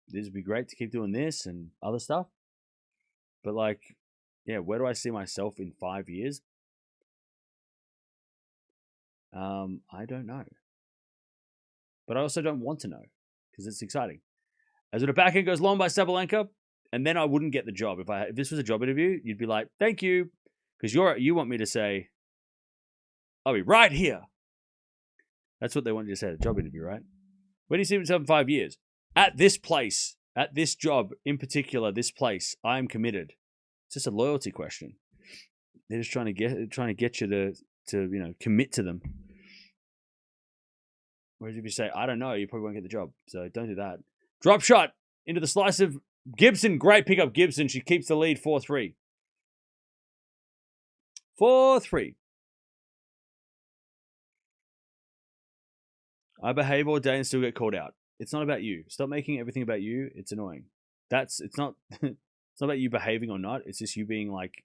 this would be great to keep doing this and other stuff. But, like, yeah, where do I see myself in 5 years? I don't know. But I also don't want to know because it's exciting. As the backhand goes long by Sabalenka, and then I wouldn't get the job. If this was a job interview, you'd be like, thank you. Because you want me to say, I'll be right here. That's what they want you to say at a job interview, right? Where do you see yourself in 5 years? At this place, at this job in particular, this place, I am committed. It's just a loyalty question. They're just trying to get you to commit to them. Whereas if you say, I don't know, you probably won't get the job. So don't do that. Drop shot into the slice of Gibson. Great pickup, Gibson. She keeps the lead 4-3. 4-3. I behave all day and still get called out. It's not about you. Stop making everything about you. It's annoying. It's not it's not about you behaving or not. It's just you being like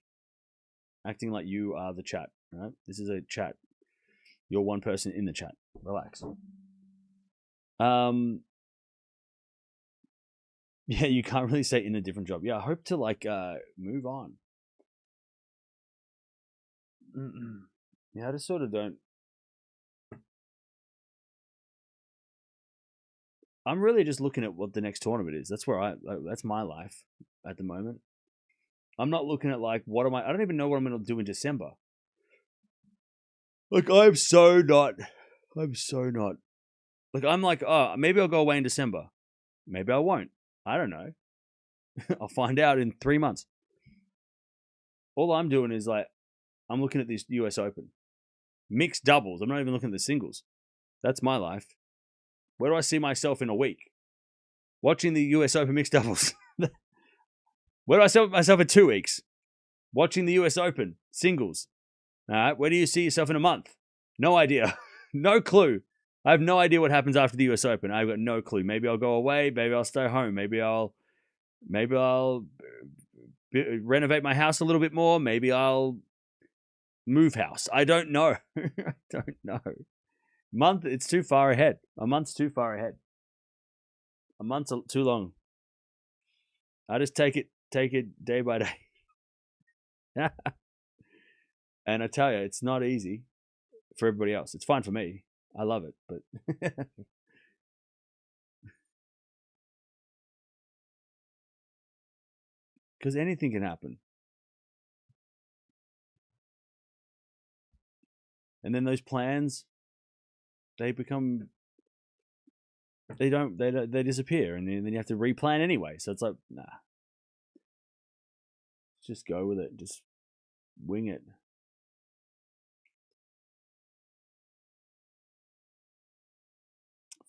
acting like you are the chat, right? This is a chat. You're one person in the chat. Relax. Yeah, you can't really say in a different job. Yeah, I hope to move on. Yeah, I just sort of don't. I'm really just looking at what the next tournament is. That's that's my life at the moment. I'm not looking at I don't even know what I'm going to do in December. Like, I'm so not. Like, I'm like, oh, maybe I'll go away in December. Maybe I won't. I don't know. I'll find out in 3 months. All I'm doing is I'm looking at this US Open. Mixed doubles. I'm not even looking at the singles. That's my life. Where do I see myself in a week? Watching the US Open mixed doubles. Where do I see myself in 2 weeks? Watching the US Open singles. All right. Where do you see yourself in a month? No idea. No clue. I have no idea what happens after the US Open. I've got no clue. Maybe I'll go away. Maybe I'll stay home. Maybe I'll renovate my house a little bit more. Maybe I'll move house. I don't know. I don't know. It's too far ahead. A month's too far ahead. A month's too long. I just take it day by day. And I tell you, it's not easy for everybody else. It's fine for me. I love it, but because anything can happen. And then those plans, they disappear, and then you have to replan anyway. So it's like, nah, just go with it. Just wing it.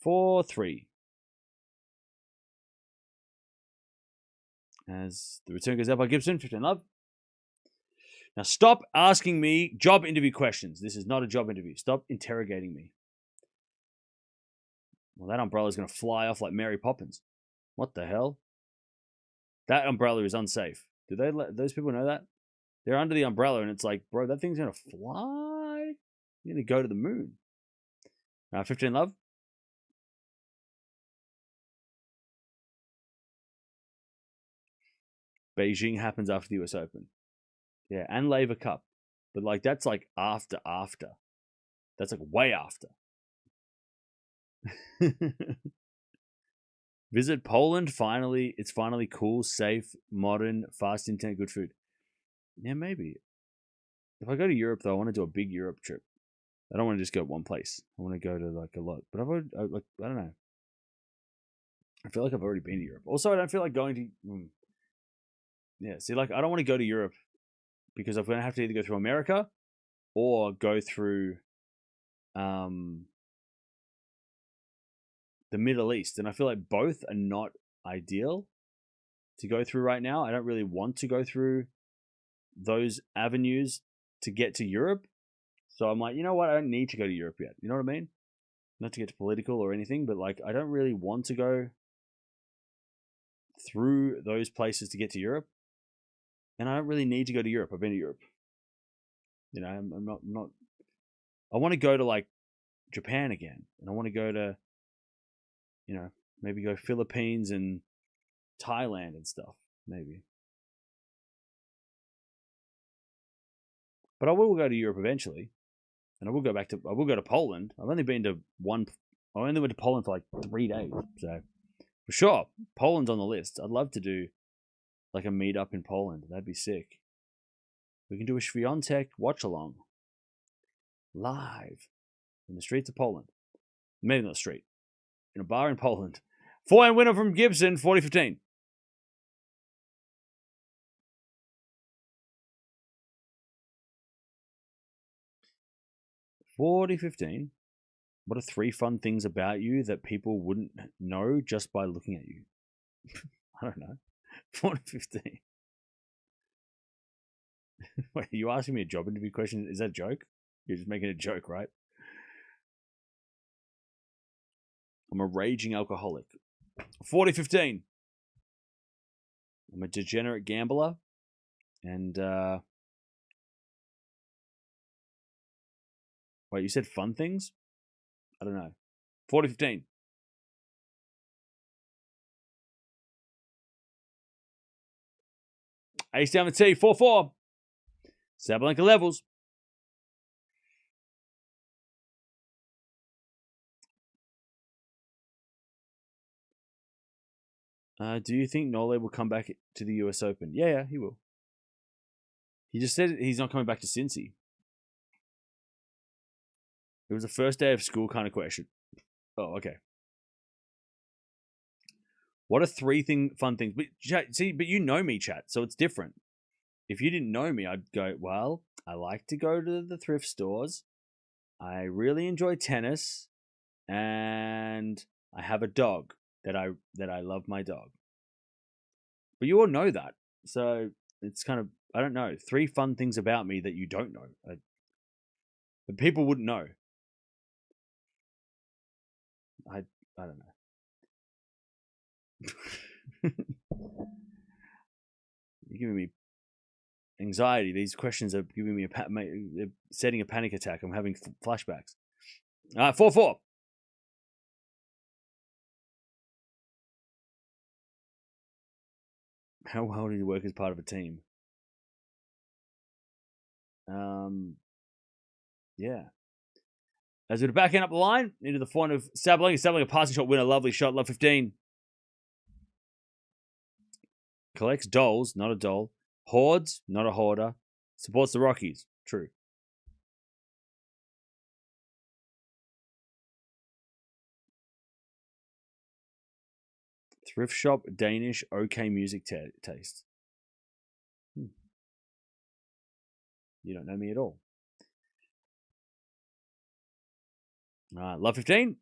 Four, 3. As the return goes out by Gibson, 15 love. Now stop asking me job interview questions. This is not a job interview. Stop interrogating me. Well, that umbrella is going to fly off like Mary Poppins. What the hell? That umbrella is unsafe. Do they let those people know that? They're under the umbrella, and it's like, bro, that thing's going to fly. You're going to go to the moon. 15 love. Beijing happens after the US Open. Yeah, and Laver Cup. But that's after. That's way after. Visit Poland. Finally, it's finally cool, safe, modern, fast internet, good food. Yeah, maybe. If I go to Europe, though, I want to do a big Europe trip. I don't want to just go one place. I want to go to like a lot. But I don't know. I feel like I've already been to Europe. Also, I don't feel like going to. Yeah, see, like I don't want to go to Europe because I'm going to have to either go through America or go through the Middle East, and I feel like both are not ideal to go through right now. I don't really want to go through those avenues to get to Europe. So I'm like, you know what? I don't need to go to Europe yet. You know what I mean? Not to get political or anything, but like, I don't really want to go through those places to get to Europe. And I don't really need to go to Europe. I've been to Europe. You know, I'm not. I want to go to like Japan again, and I want to go to, you know, maybe go Philippines and Thailand and stuff. Maybe. But I will go to Europe eventually, and I will go to Poland. I've only been to one. I only went to Poland for like 3 days, so for sure, Poland's on the list. I'd love to do like a meetup in Poland. That'd be sick. We can do a Swiatek watch-along live in the streets of Poland. Maybe not the street, in a bar in Poland. 4-1 winner from Gibson, 40-15. $40-15. What are 3 fun things about you that people wouldn't know just by looking at you? I don't know. 40-15. Wait, are you asking me a job interview question? Is that a joke? You're just making a joke, right? I'm a raging alcoholic. 40-15. I'm a degenerate gambler. And, wait, you said fun things? I don't know. 40-15. Ace down the tee, 4-4. Sabalenka levels. Do you think Nole will come back to the US Open? Yeah, he will. He just said he's not coming back to Cincy. It was the first day of school kind of question. Oh, okay. What are 3 fun things? But chat, see, but you know me, chat, so it's different. If you didn't know me, I'd go, well, I like to go to the thrift stores. I really enjoy tennis, and I have a dog that I love my dog. But you all know that, so it's kind of, I don't know, 3 fun things about me that you don't know. But people wouldn't know. I don't know. You're giving me anxiety. These questions are giving me they're setting a panic attack. I'm having flashbacks. 4-4. How well do you work as part of a team? Yeah. As we're backing up the line into the front of Sabalenka. Sabalenka passing shot winner. Lovely shot. Love 15. Collects dolls, not a doll. Hoards, not a hoarder. Supports the Rockies. True. Thrift shop, Danish, okay music taste. You don't know me at all. All right, love 15.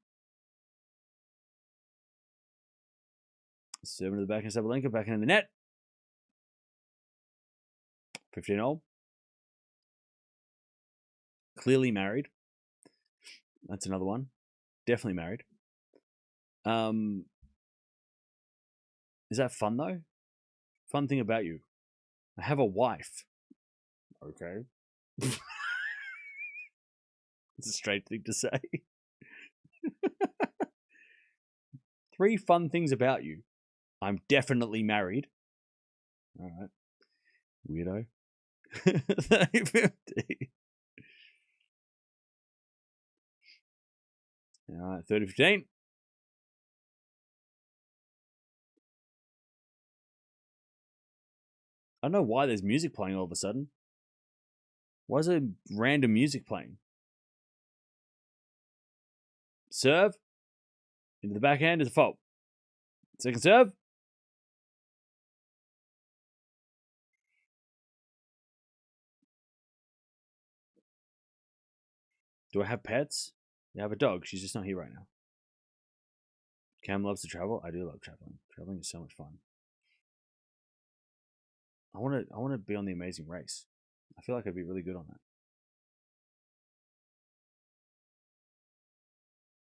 Serving to the back of Sabalenka, backing in the net. 15-all. Clearly married. That's another one. Definitely married. Is that fun though? Fun thing about you. I have a wife. Okay. It's a straight thing to say. 3 fun things about you. I'm definitely married. All right. Weirdo. 30-50. All right, 30-15. I don't know why there's music playing all of a sudden. Why is there random music playing? Serve. Into the backhand is a fault. Second serve. Do I have pets? I have a dog. She's just not here right now. Cam loves to travel. I do love traveling. Traveling is so much fun. I want to be on the Amazing Race. I feel like I'd be really good on that.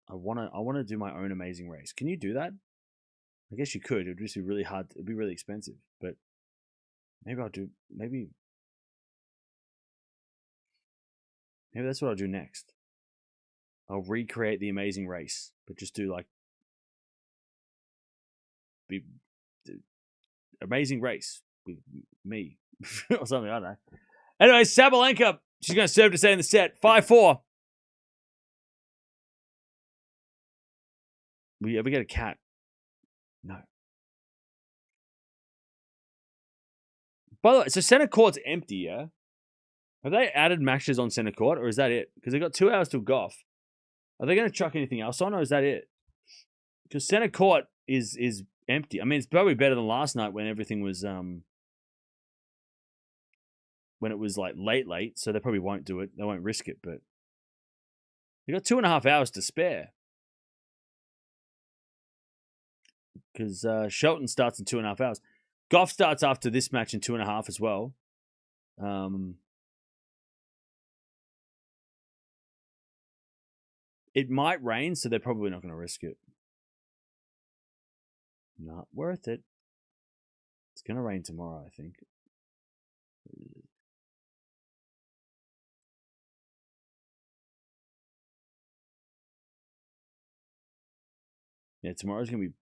I want to do my own Amazing Race. Can you do that? I guess you could. It would just be really hard. It'd be really expensive. But maybe I'll do. Maybe that's what I'll do next. I'll recreate the Amazing Race, but just do like the Amazing Race with me or something. I don't know. Anyway, Sabalenka. She's going to serve to stay in the set. 5-4. We ever get a cat? No. By the way, so center court's empty, yeah? Have they added matches on center court, or is that it? Because they got 2 hours till golf. Are they going to chuck anything else on, or is that it? Because center court is empty. I mean, it's probably better than last night when everything was when it was like late, so they probably won't do it. They won't risk it, but they got 2.5 hours to spare. Because Shelton starts in 2.5 hours. Goff starts after this match in 2.5 as well. It might rain, so they're probably not going to risk it. Not worth it. It's going to rain tomorrow, I think. Yeah, tomorrow's going to be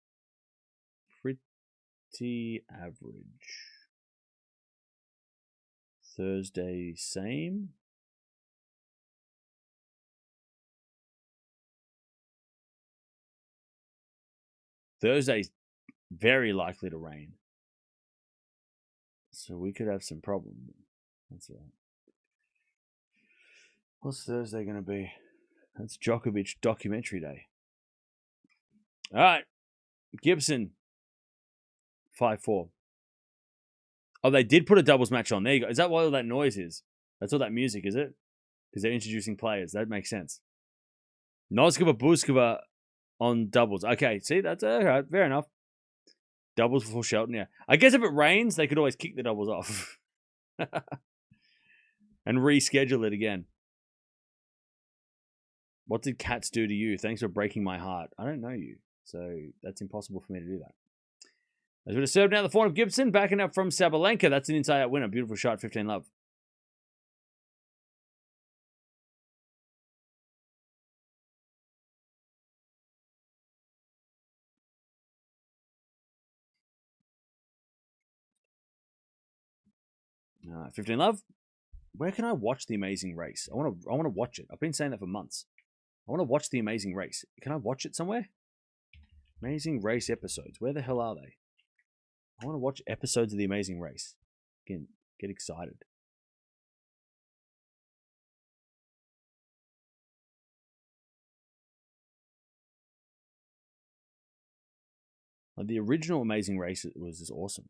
pretty average. Thursday, same. Thursday's very likely to rain. So we could have some problems. That's all right. What's Thursday going to be? That's Djokovic documentary day. All right. Gibson. 5-4. Oh, they did put a doubles match on. There you go. Is that what all that noise is? That's all that music, is it? Because they're introducing players. That makes sense. Noskova, Buskova on doubles. Okay, see, that's all right. Fair enough. Doubles before Shelton, yeah. I guess if it rains, they could always kick the doubles off. And reschedule it again. What did cats do to you? Thanks for breaking my heart. I don't know you, so that's impossible for me to do that. As we're going to serve down the forehand of Gibson, backing up from Sabalenka. That's an inside-out winner. Beautiful shot, 15 love. All right, 15 love. Where can I watch The Amazing Race? I want to watch it. I've been saying that for months. I want to watch The Amazing Race. Can I watch it somewhere? Amazing Race episodes. Where the hell are they? I want to watch episodes of The Amazing Race. Again, get excited. Like the original Amazing Race was just awesome.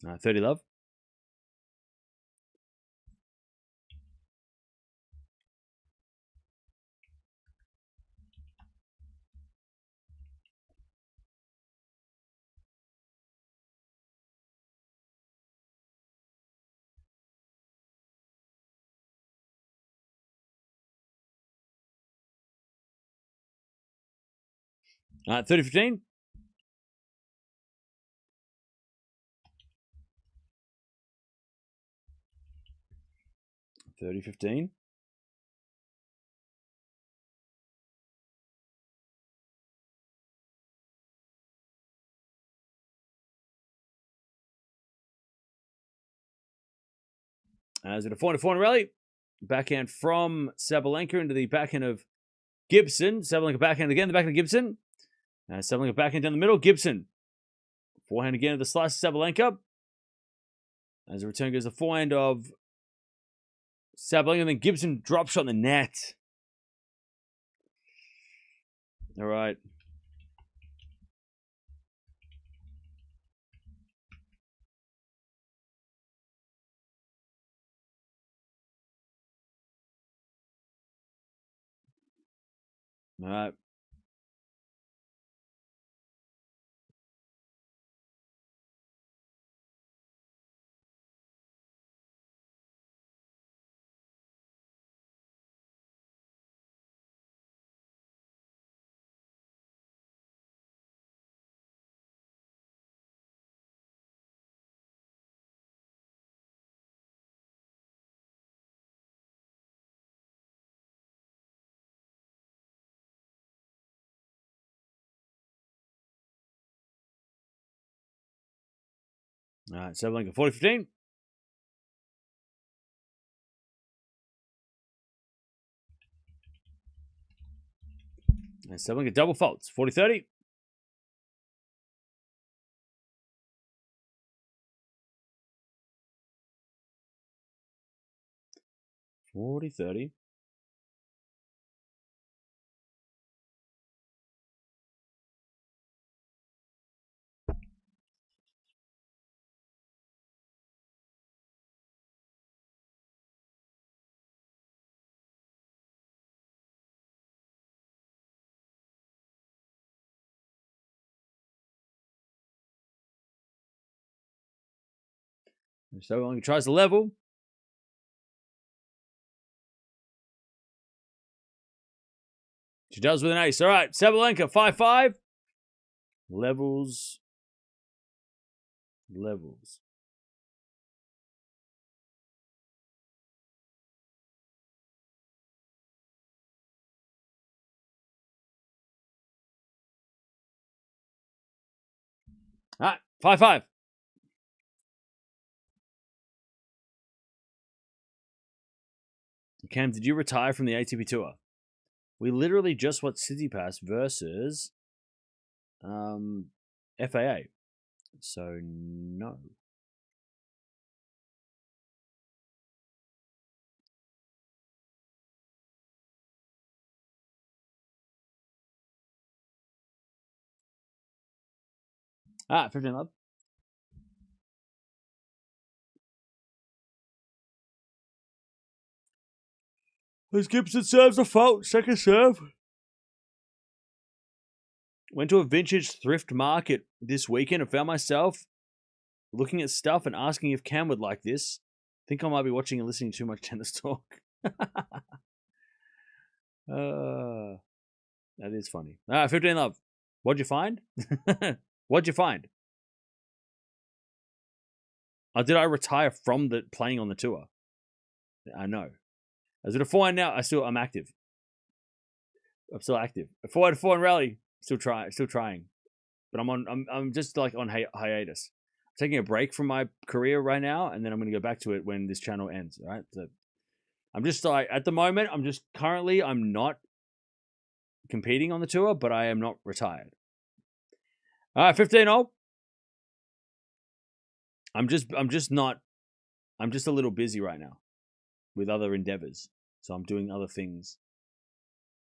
30 love. All right, 30-15. 30-15. As it a 4-4 rally. Backhand from Sabalenka into the backhand of Gibson. Sabalenka backhand again, the backhand of Gibson. Sabalenka backhand down the middle. Gibson. Forehand again of the slice of Sabalenka. As a return goes the forehand of Sabalenka, and then Gibson drop shot in the net. All right. All right. All right, Sabalenka 40-15. And Sabalenka double faults 40-30. 40-30. Sabalenka tries to level. She does with an ace. All right, Sabalenka 5-5. Levels. All right, 5-5. Cam, did you retire from the ATP Tour? We literally just watched City Pass versus FAA. So, no. Ah, 15 love. As Gibson serves a fault, second serve. Went to a vintage thrift market this weekend and found myself looking at stuff and asking if Cam would like this. Think I might be watching and listening to too much tennis talk. That is funny. 15 love. What'd you find? What'd you find? Did I retire from the playing on the tour? I know. As with a forehand now, I'm active. I'm still active. A forehand rally, still trying. But I'm just like on hiatus. I'm taking a break from my career right now, and then I'm going to go back to it when this channel ends. All right. So I'm just like at the moment. I'm not competing on the tour, but I am not retired. All right, 15-0. I'm just a little busy right now with other endeavors. So I'm doing other things.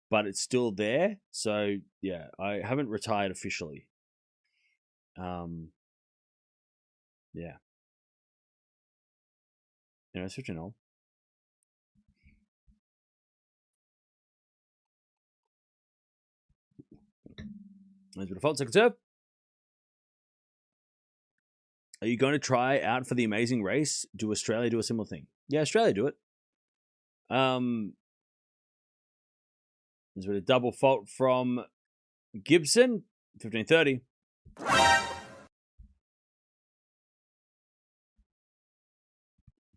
But it's still there. So yeah, I haven't retired officially. Yeah. You know, it's 15-0. There's the default second serve. Are you going to try out for the amazing race? Do Australia do a similar thing? Yeah, Australia do it. There's been a double fault from Gibson, 15-30.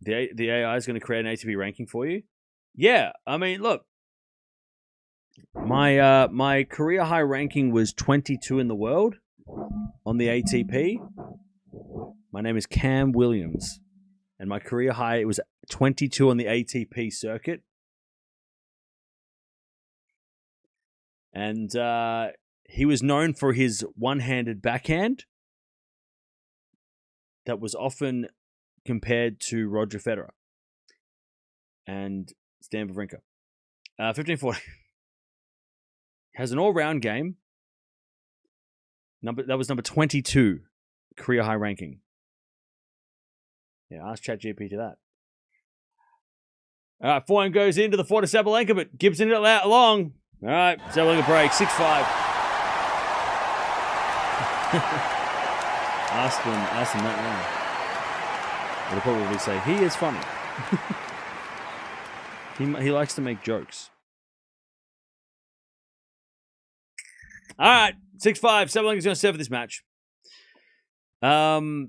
The AI is going to create an ATP ranking for you. Yeah, I mean, look, my career high ranking was 22 in the world on the ATP. My name is Cam Williams, and my career high was 22 on the ATP circuit. And he was known for his one-handed backhand. that was often compared to Roger Federer and Stan Wawrinka. 1540. Has an all-round game. That was number 22 career high ranking. Yeah, ask ChatGPT to that. All right, forehand goes into the 4 to Sabalenka, but Gibson hit it long. All right, Sabalenka breaks 6-5. Ask him that now. They'll probably say he is funny. he likes to make jokes. All right, 6-5. Sabalenka's going to serve this match. Is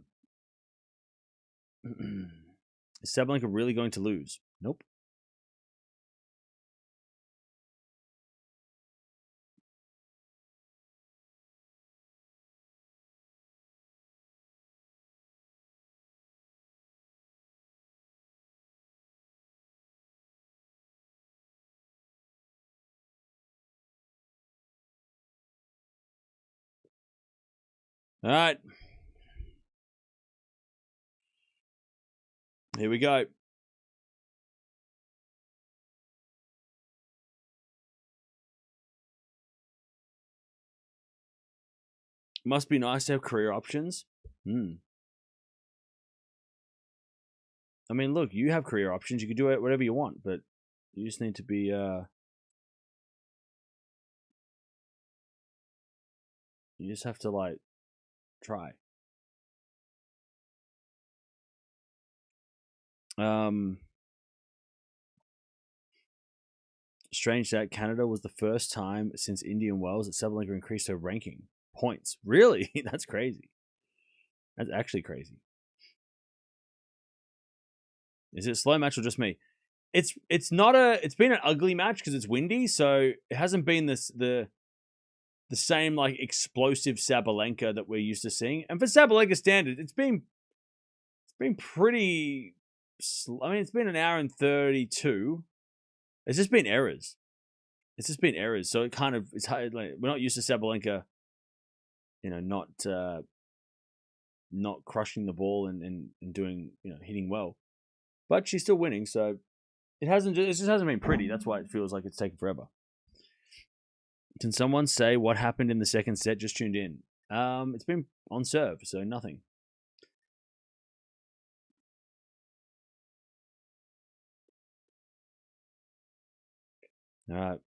Sabalenka really going to lose? Nope. All right. Here we go. Must be nice to have career options. I mean, look, you have career options. You can do it whatever you want, but you just need to be you just have to like try. Strange that Canada was the first time since Indian Wells that Sabalenka increased her ranking points. Really? That's crazy. That's actually crazy. Is it a slow match or just me? It's been an ugly match because it's windy, so it hasn't been the same like explosive Sabalenka that we're used to seeing. And for Sabalenka standard, it's been pretty. I mean, it's been an hour and 32. It's just been errors. So it kind of it's hard, like, we're not used to Sabalenka, not crushing the ball and doing hitting well, but she's still winning. So it just hasn't been pretty. That's why it feels like it's taking forever. Can someone say what happened in the second set? Just tuned in. It's been on serve, so nothing. All right.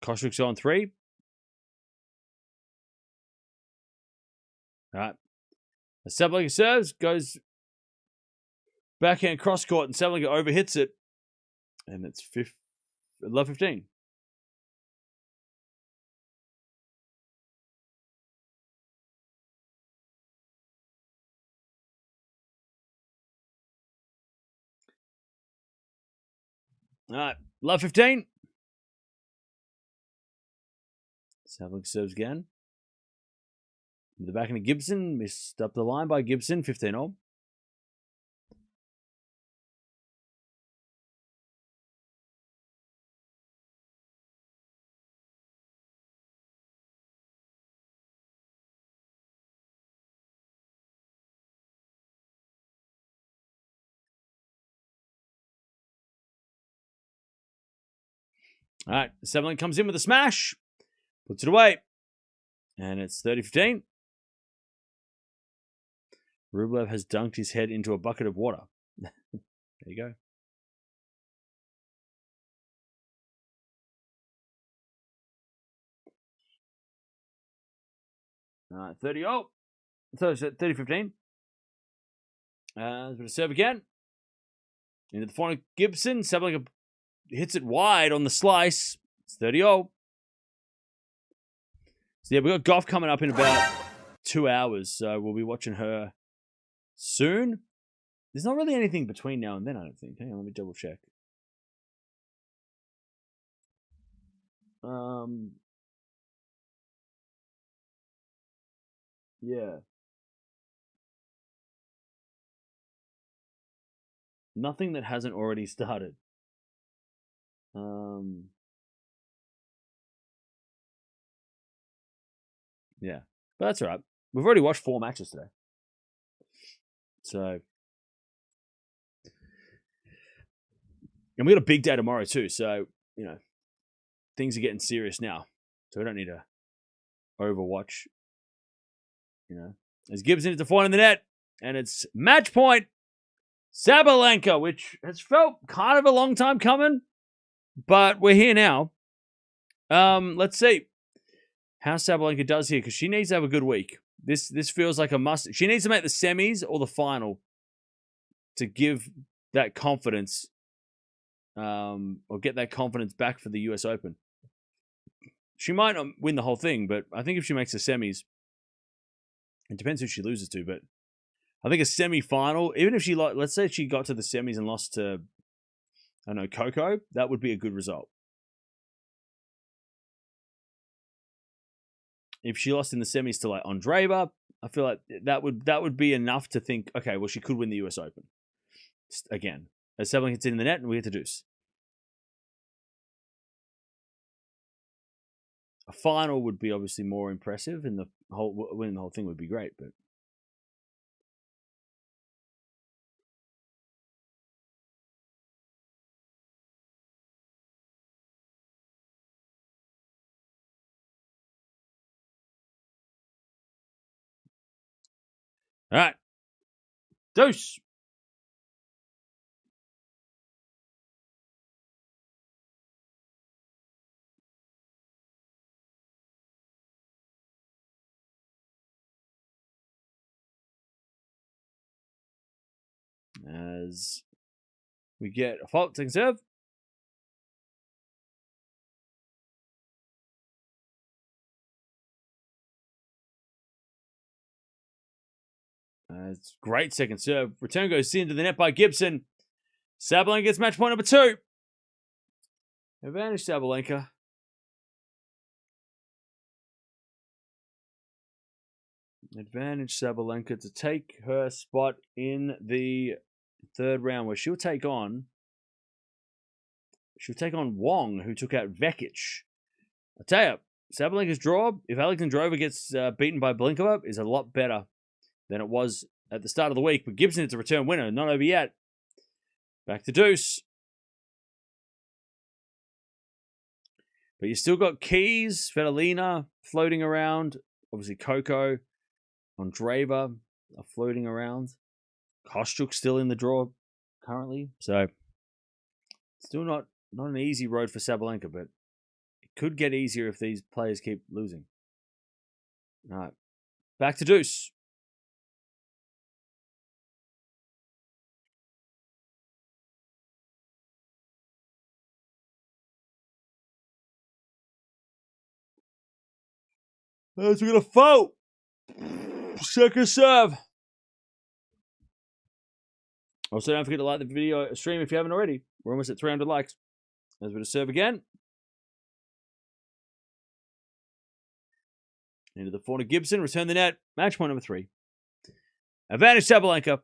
Kostrik's on 3. All right. Sabalenka serves, goes backhand cross court, and Sabalenka overhits it. And it's 11-15. All right. 11-15. Sabalenka serves again. The backhand of Gibson, missed up the line by Gibson, 15-0. All right, Sabalenka comes in with a smash, puts it away, and it's 30-15. Rublev has dunked his head into a bucket of water. There you go. All right, 30-0. So it's 30-15. Serve again. Into the front of Gibson. Sabalenka hits it wide on the slice. It's 30-0. So yeah, we've got Gauff coming up in about 2 hours. So we'll be watching her soon. There's not really anything between now and then, I don't think. Hang on, let me double check. Yeah. Nothing that hasn't already started. Yeah. But that's all right. We've already watched 4 matches today. So, and we got a big day tomorrow too. So, things are getting serious now. So we don't need to overwatch. As Gibson is the in the net, and it's match point Sabalenka, which has felt kind of a long time coming, but we're here now. Let's see how Sabalenka does here, because she needs to have a good week. This feels like a must. She needs to make the semis or the final to give that confidence, or get that confidence back for the US Open. She might not win the whole thing, but I think if she makes the semis, it depends who she loses to, but I think a semi-final, even if she, let's say she got to the semis and lost to, I don't know, Coco, that would be a good result. If she lost in the semis to like Andreeva, I feel like that would be enough to think, okay, well, she could win the US Open. Again, as Sabalenka hits in the net and we get to deuce. A final would be obviously more impressive, and winning the whole thing would be great, but all right. Deuce. As we get a fault taking serve. It's great second serve. Return goes into the net by Gibson. Sabalenka gets match point number 2. Advantage Sabalenka. Advantage Sabalenka to take her spot in the third round, where she'll take on Wong, who took out Vekic. I tell you, Sabalenka's draw, if Alexandra Eala gets beaten by Blinkova, is a lot better than it was at the start of the week. But Gibson is a return winner. Not over yet. Back to deuce. But you still got Keys, Fedolina floating around. Obviously, Coco, Andreeva are floating around. Kostyuk's still in the draw currently. So, still not an easy road for Sabalenka, but it could get easier if these players keep losing. All right. Back to deuce. As we're going to fault. Second serve. Also, don't forget to like the video stream if you haven't already. We're almost at 300 likes. As we're to serve again. Into the corner, Gibson. Return the net. Match point number 3. Advantage Sabalenka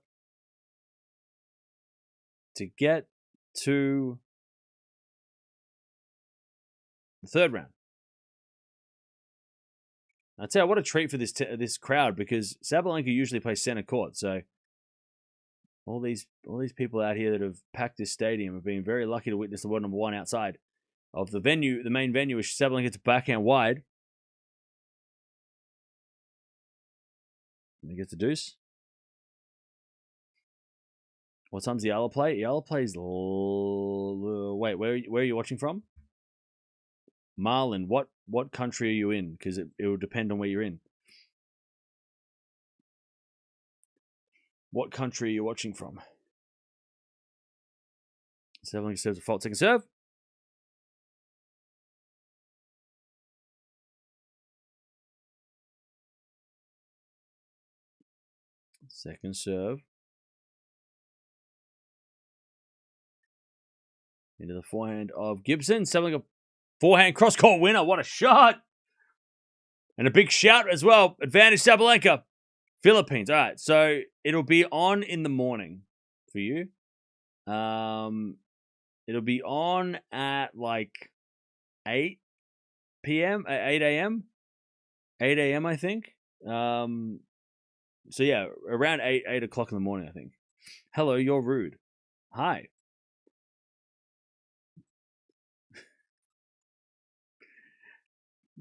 to get to the third round. I tell you, what a treat for this crowd, because Sabalenka usually plays center court. So all these people out here that have packed this stadium have been very lucky to witness the world number 1 outside of the venue, the main venue, which Sabalenka to backhand wide. And he gets the deuce. What time's the Eala play? Eala plays. Wait, where are you watching from? Marlin. What country are you in? Because it will depend on where you're in. What country are you watching from? Sabalenka serves a fault second serve. Second serve. Into the forehand of Gibson. Sabalenka forehand cross-court winner. What a shot. And a big shout as well. Advantage Sabalenka. Philippines. All right. So it'll be on in the morning for you. It'll be on at like 8 p.m. 8 a.m. 8 a.m. I think. So yeah, around 8 o'clock in the morning, I think. Hello, you're rude. Hi.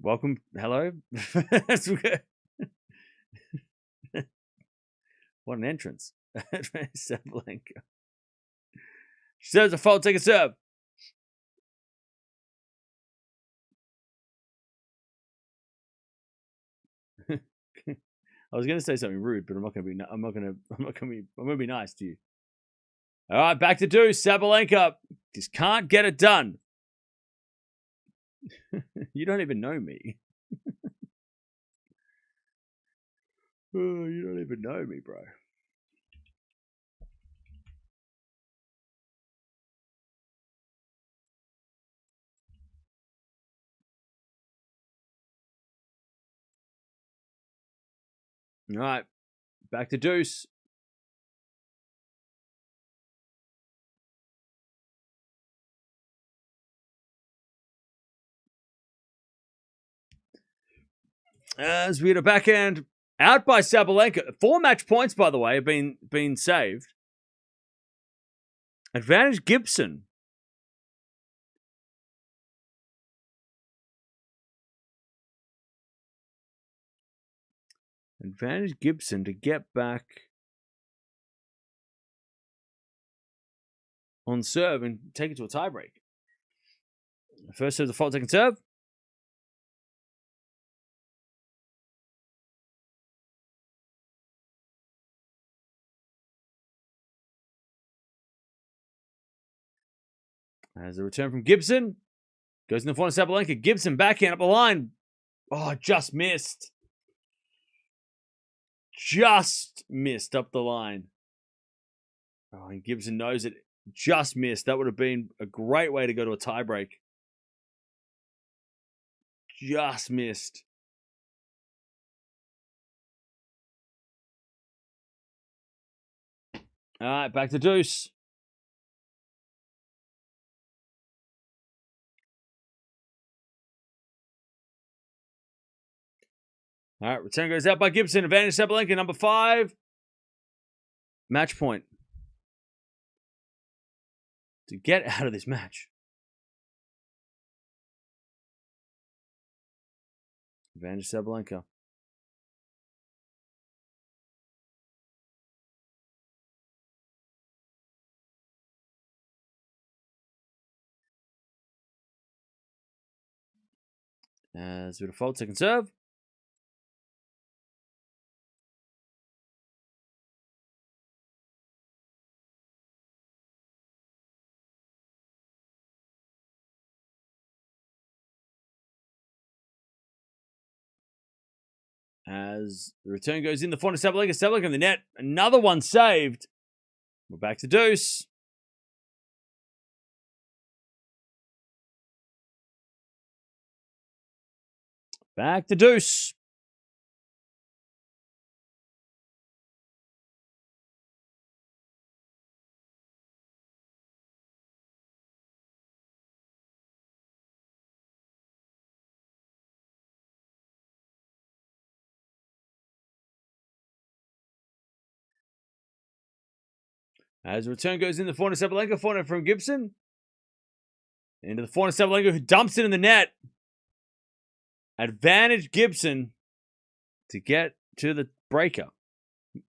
Welcome. Hello. What an entrance. Sabalenka. She serves a fault, take a serve. I was going to say something rude, but I'm going to be nice to you. All right, back to deuce. Sabalenka just can't get it done. You don't even know me. Oh, you don't even know me, bro. All right, back to deuce. As we had a backhand out by Sabalenka. 4 match points, by the way, have been saved. Advantage Gibson. Advantage Gibson to get back on serve and take it to a tiebreak. First serve the fault, second serve. As a return from Gibson. Goes in the front of Sabalenka. Gibson backhand up the line. Oh, just missed. Just missed up the line. Oh, and Gibson knows it. Just missed. That would have been a great way to go to a tiebreak. Just missed. All right, back to deuce. All right, return goes out by Gibson. Advantage Sabalenka, number 5. Match point. To get out of this match. Advantage Sabalenka. As with a fault, second serve. As the return goes in, the front of Sabalenka. Sabalenka in the net. Another one saved. We're back to deuce. Back to deuce. As the return goes in, the corner Sabalenka, forehand from Gibson. Into the forehand Sabalenka, who dumps it in the net. Advantage Gibson to get to the breaker.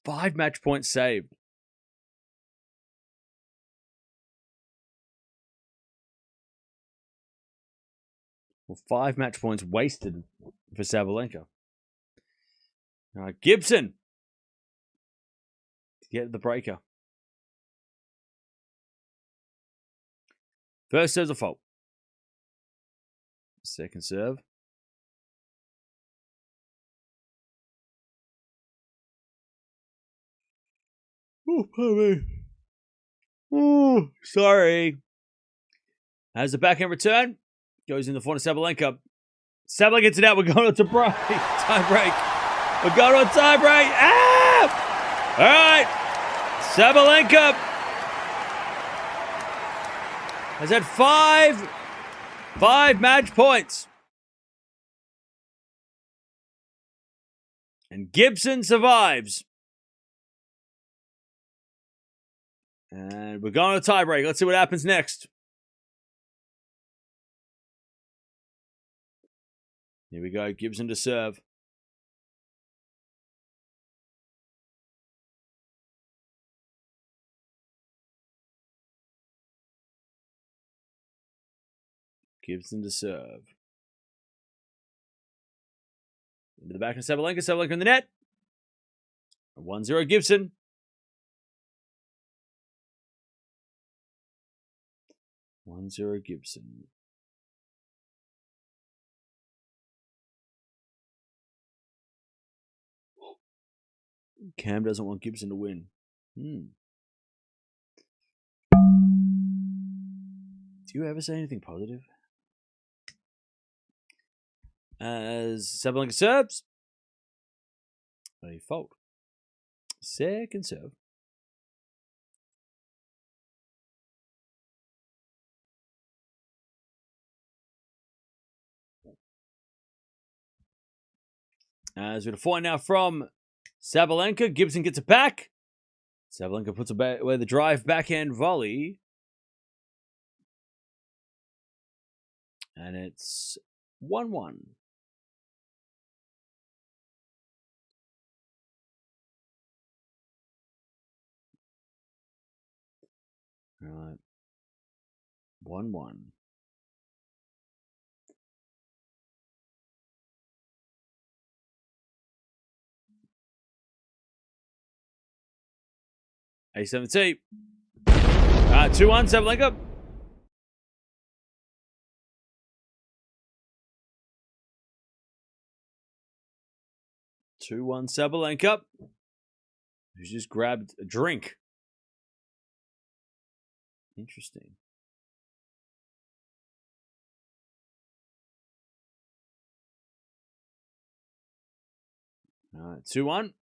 5 match points saved. Well, 5 match points wasted for Sabalenka. Gibson to get the breaker. First serve's a fault. Second serve. Oh, pardon me. Oh, sorry. As the backhand return, goes in the front of Sabalenka. Sabalenka gets it out. We're going to break. Tie break. We're going to tie break. Ah! All right. Sabalenka has had 5 match points. And Gibson survives. And we're going to tiebreak. Let's see what happens next. Here we go. Gibson to serve. Gibson to serve. Into the back of Sabalenka. Sabalenka in the net. 1-0 Gibson. 1-0 Gibson. Cam doesn't want Gibson to win. Do you ever say anything positive? As Sabalenka serves. A fault. Second serve. As we have a point now from Sabalenka. Gibson gets it back. Sabalenka puts away the drive backhand volley. And it's 1-1. All right. 1-1. A7T. 2-1 Sabalenka. Sabalenka. Who's just grabbed a drink. Interesting. All right, 2-1.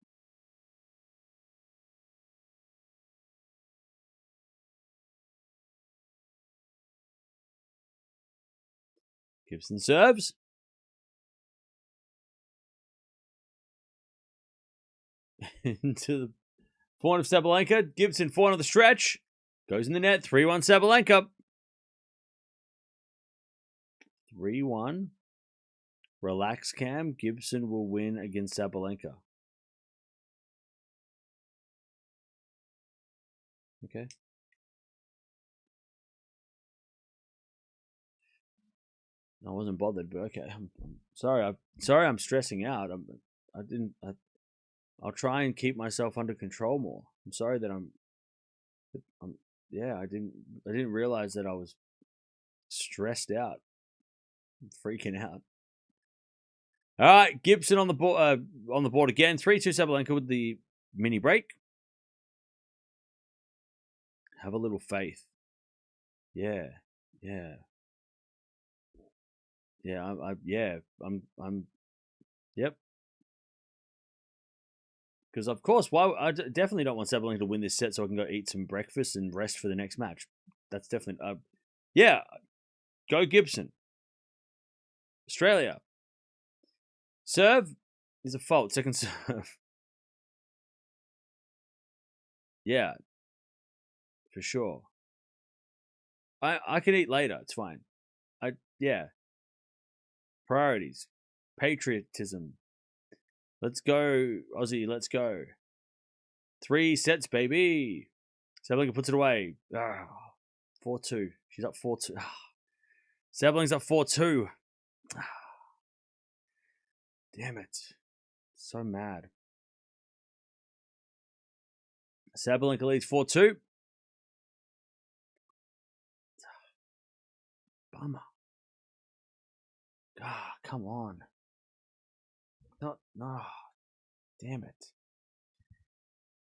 Gibson serves. Into the point of Sabalenka. Gibson forehand on the stretch. Goes in the net. 3-1 Sabalenka. 3-1. Relax, Cam. Gibson will win against Sabalenka. Okay. I wasn't bothered, but okay. I'm sorry. I'm stressing out. I'll try and keep myself under control more. I'm sorry that yeah, I didn't realize that I was stressed out. I'm freaking out. All right, Gibson on the board again. 3-2 Sabalenka with the mini break. Have a little faith. Yeah. Yep. Because of course, I definitely don't want Sabalenka to win this set so I can go eat some breakfast and rest for the next match. That's definitely yeah. Go Gibson. Australia. Serve is a fault. Second serve. Yeah. For sure. I can eat later. It's fine. Yeah. Priorities. Patriotism. Let's go, Aussie. Let's go. 3 sets, baby. Sabalenka puts it away. 4-2. She's up 4-2. Sabalenka's up 4-2. Damn it. So mad. Sabalenka leads 4-2. Bummer. Come on. No. Damn it.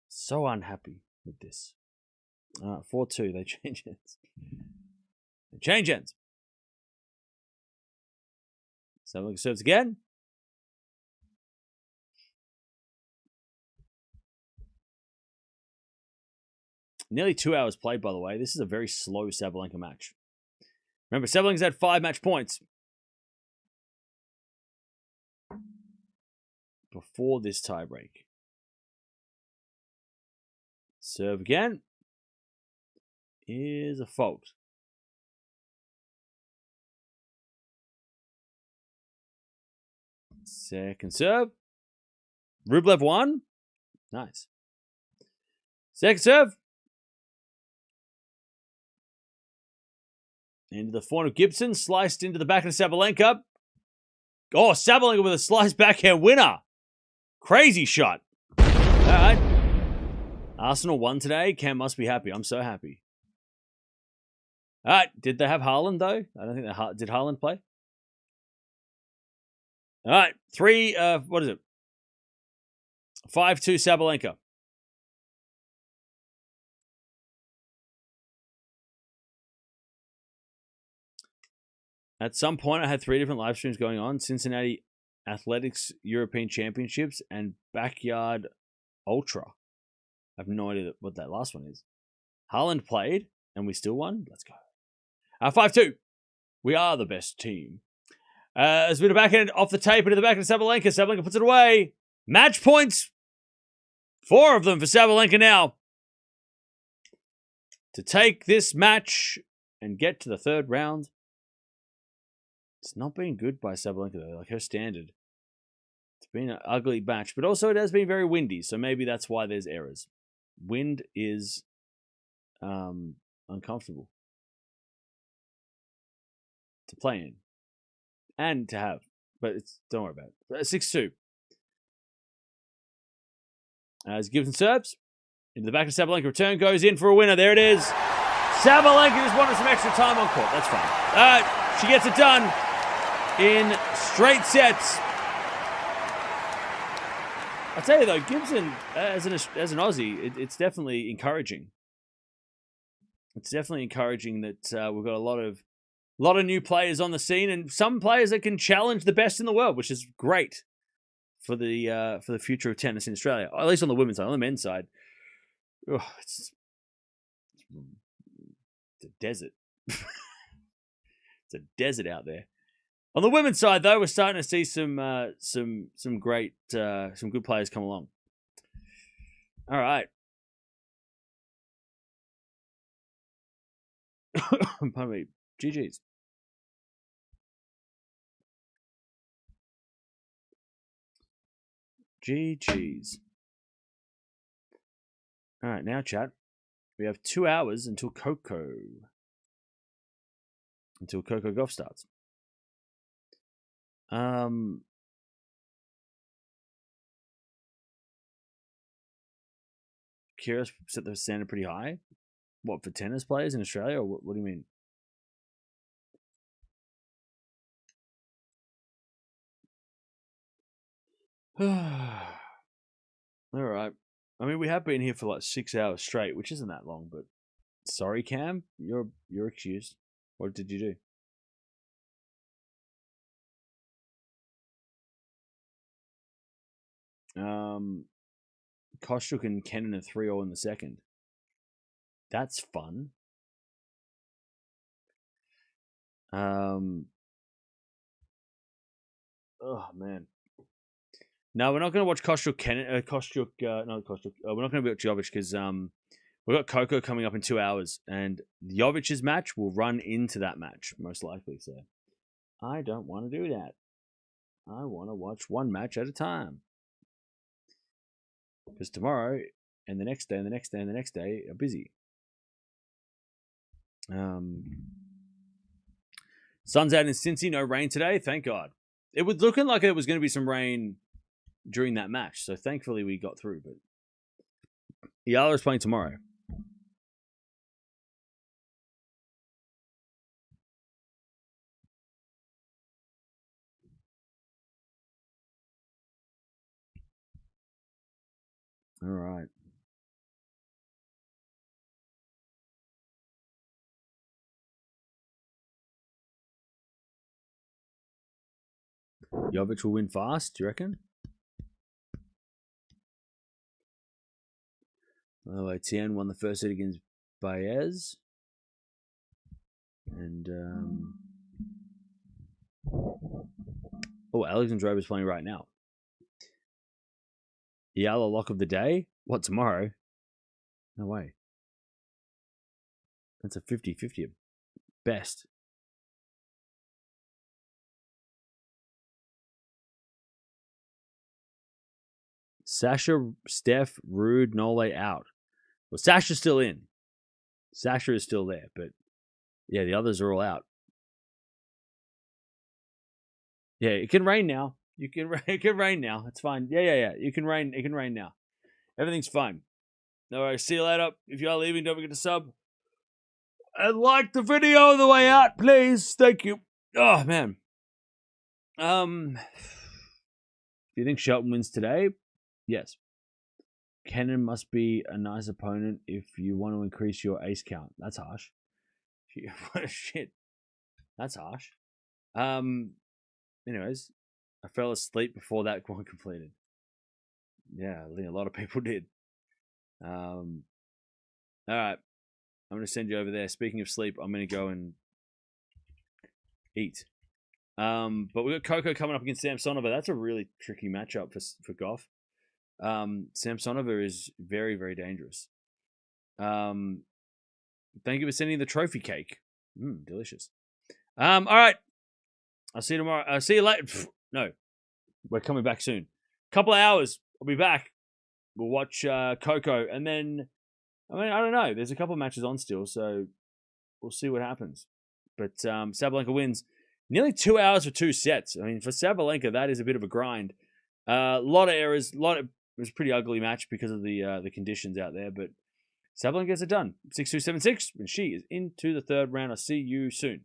So unhappy with this. 4-2. They change ends. Sabalenka serves again. Nearly 2 hours played, by the way. This is a very slow Sabalenka match. Remember, Sabalenka's had 5 match points before this tiebreak. Serve again. is a fault. Second serve. Rublev won. Nice. Second serve. Into the forehand of Gibson. Sliced into the back of Sabalenka. Oh, Sabalenka with a slice backhand winner. Crazy shot. All right. Arsenal won today. Cam must be happy. I'm so happy. All right. Did they have Haaland, though? I don't think they did. Haaland play? All right. What is it? 5-2 Sabalenka. At some point, I had 3 different live streams going on. Cincinnati Athletics European Championships and Backyard Ultra. I have no idea what that last one is. Haaland played, and we still won. Let's go. 5-2. We are the best team. There's been a backhand off the tape into the back of Sabalenka. Sabalenka puts it away. Match points. 4 of them for Sabalenka now. To take this match and get to the 3rd round. It's not been good by Sabalenka, though. Like her standard. It's been an ugly match. But also it has been very windy. So maybe that's why there's errors. Wind is uncomfortable to play in. And to have. But don't worry about it. 6-2. As Gibson serves. Into the back of Sabalenka. Return goes in for a winner. There it is. Sabalenka just wanted some extra time on court. That's fine. She gets it done in straight sets. I tell you though, Gibson as an Aussie, it's definitely encouraging. It's definitely encouraging that we've got a lot of new players on the scene, and some players that can challenge the best in the world, which is great for the future of tennis in Australia. At least on the women's side. On the men's side, it's a desert. It's a desert out there. On the women's side, though, we're starting to see some great, some good players come along. All right. Pardon me. GG's. GG's. All right, now, chat. We have 2 hours until Coco Gauff starts. Kira set the standard pretty high. What, for tennis players in Australia, or what do you mean? All right. I mean, we have been here for like 6 hours straight, which isn't that long, but sorry, Cam, you're excused. What did you do? Kostruk and Kenin are 3-0 in the second. That's fun. Oh man. No, we're not going to watch Kostruk. We're not going to watch Jovic because we've got Coco coming up in 2 hours, and Jovic's match will run into that match most likely. So I don't want to do that. I want to watch one match at a time. Because tomorrow and the next day and the next day and the next day are busy. Sun's out in Cincy, no rain today, thank God. It was looking like it was going to be some rain during that match, so thankfully we got through. But Eala is playing tomorrow. All right. Jovic will win fast, do you reckon? Oh, Etienne won the first set against Baez. And Alexandra Eala is playing right now. Eala lock of the day? What, tomorrow? No way. That's a 50-50 at best. Sasha, Steph, Rude, Nole out. Well, Sasha's still in. Sasha is still there, but yeah, the others are all out. Yeah, it can rain now. It can rain now. It's fine. Yeah. It can rain now. Everything's fine. All right, see you later. If you are leaving, don't forget to sub. And like the video on the way out, please. Thank you. Oh, man. Do you think Shelton wins today? Yes. Kenin must be a nice opponent if you want to increase your ace count. That's harsh. Shit. That's harsh. Anyways, I fell asleep before that one completed. Yeah, I think a lot of people did. All right. I'm going to send you over there. Speaking of sleep, I'm going to go and eat. But we've got Coco coming up against Samsonova. That's a really tricky matchup for Gauff. Samsonova is very, very dangerous. Thank you for sending the trophy cake. Delicious. All right. I'll see you tomorrow. I'll see you later. No, we're coming back soon. Couple of hours. I'll be back. We'll watch Coco, and then I don't know. There's a couple of matches on still, so we'll see what happens. But Sabalenka wins nearly 2 hours for 2 sets. I mean, for Sabalenka, that is a bit of a grind. A lot of errors. It was a pretty ugly match because of the conditions out there. But Sabalenka gets it done. 6-2, 7-6, and she is into the third round. I'll see you soon.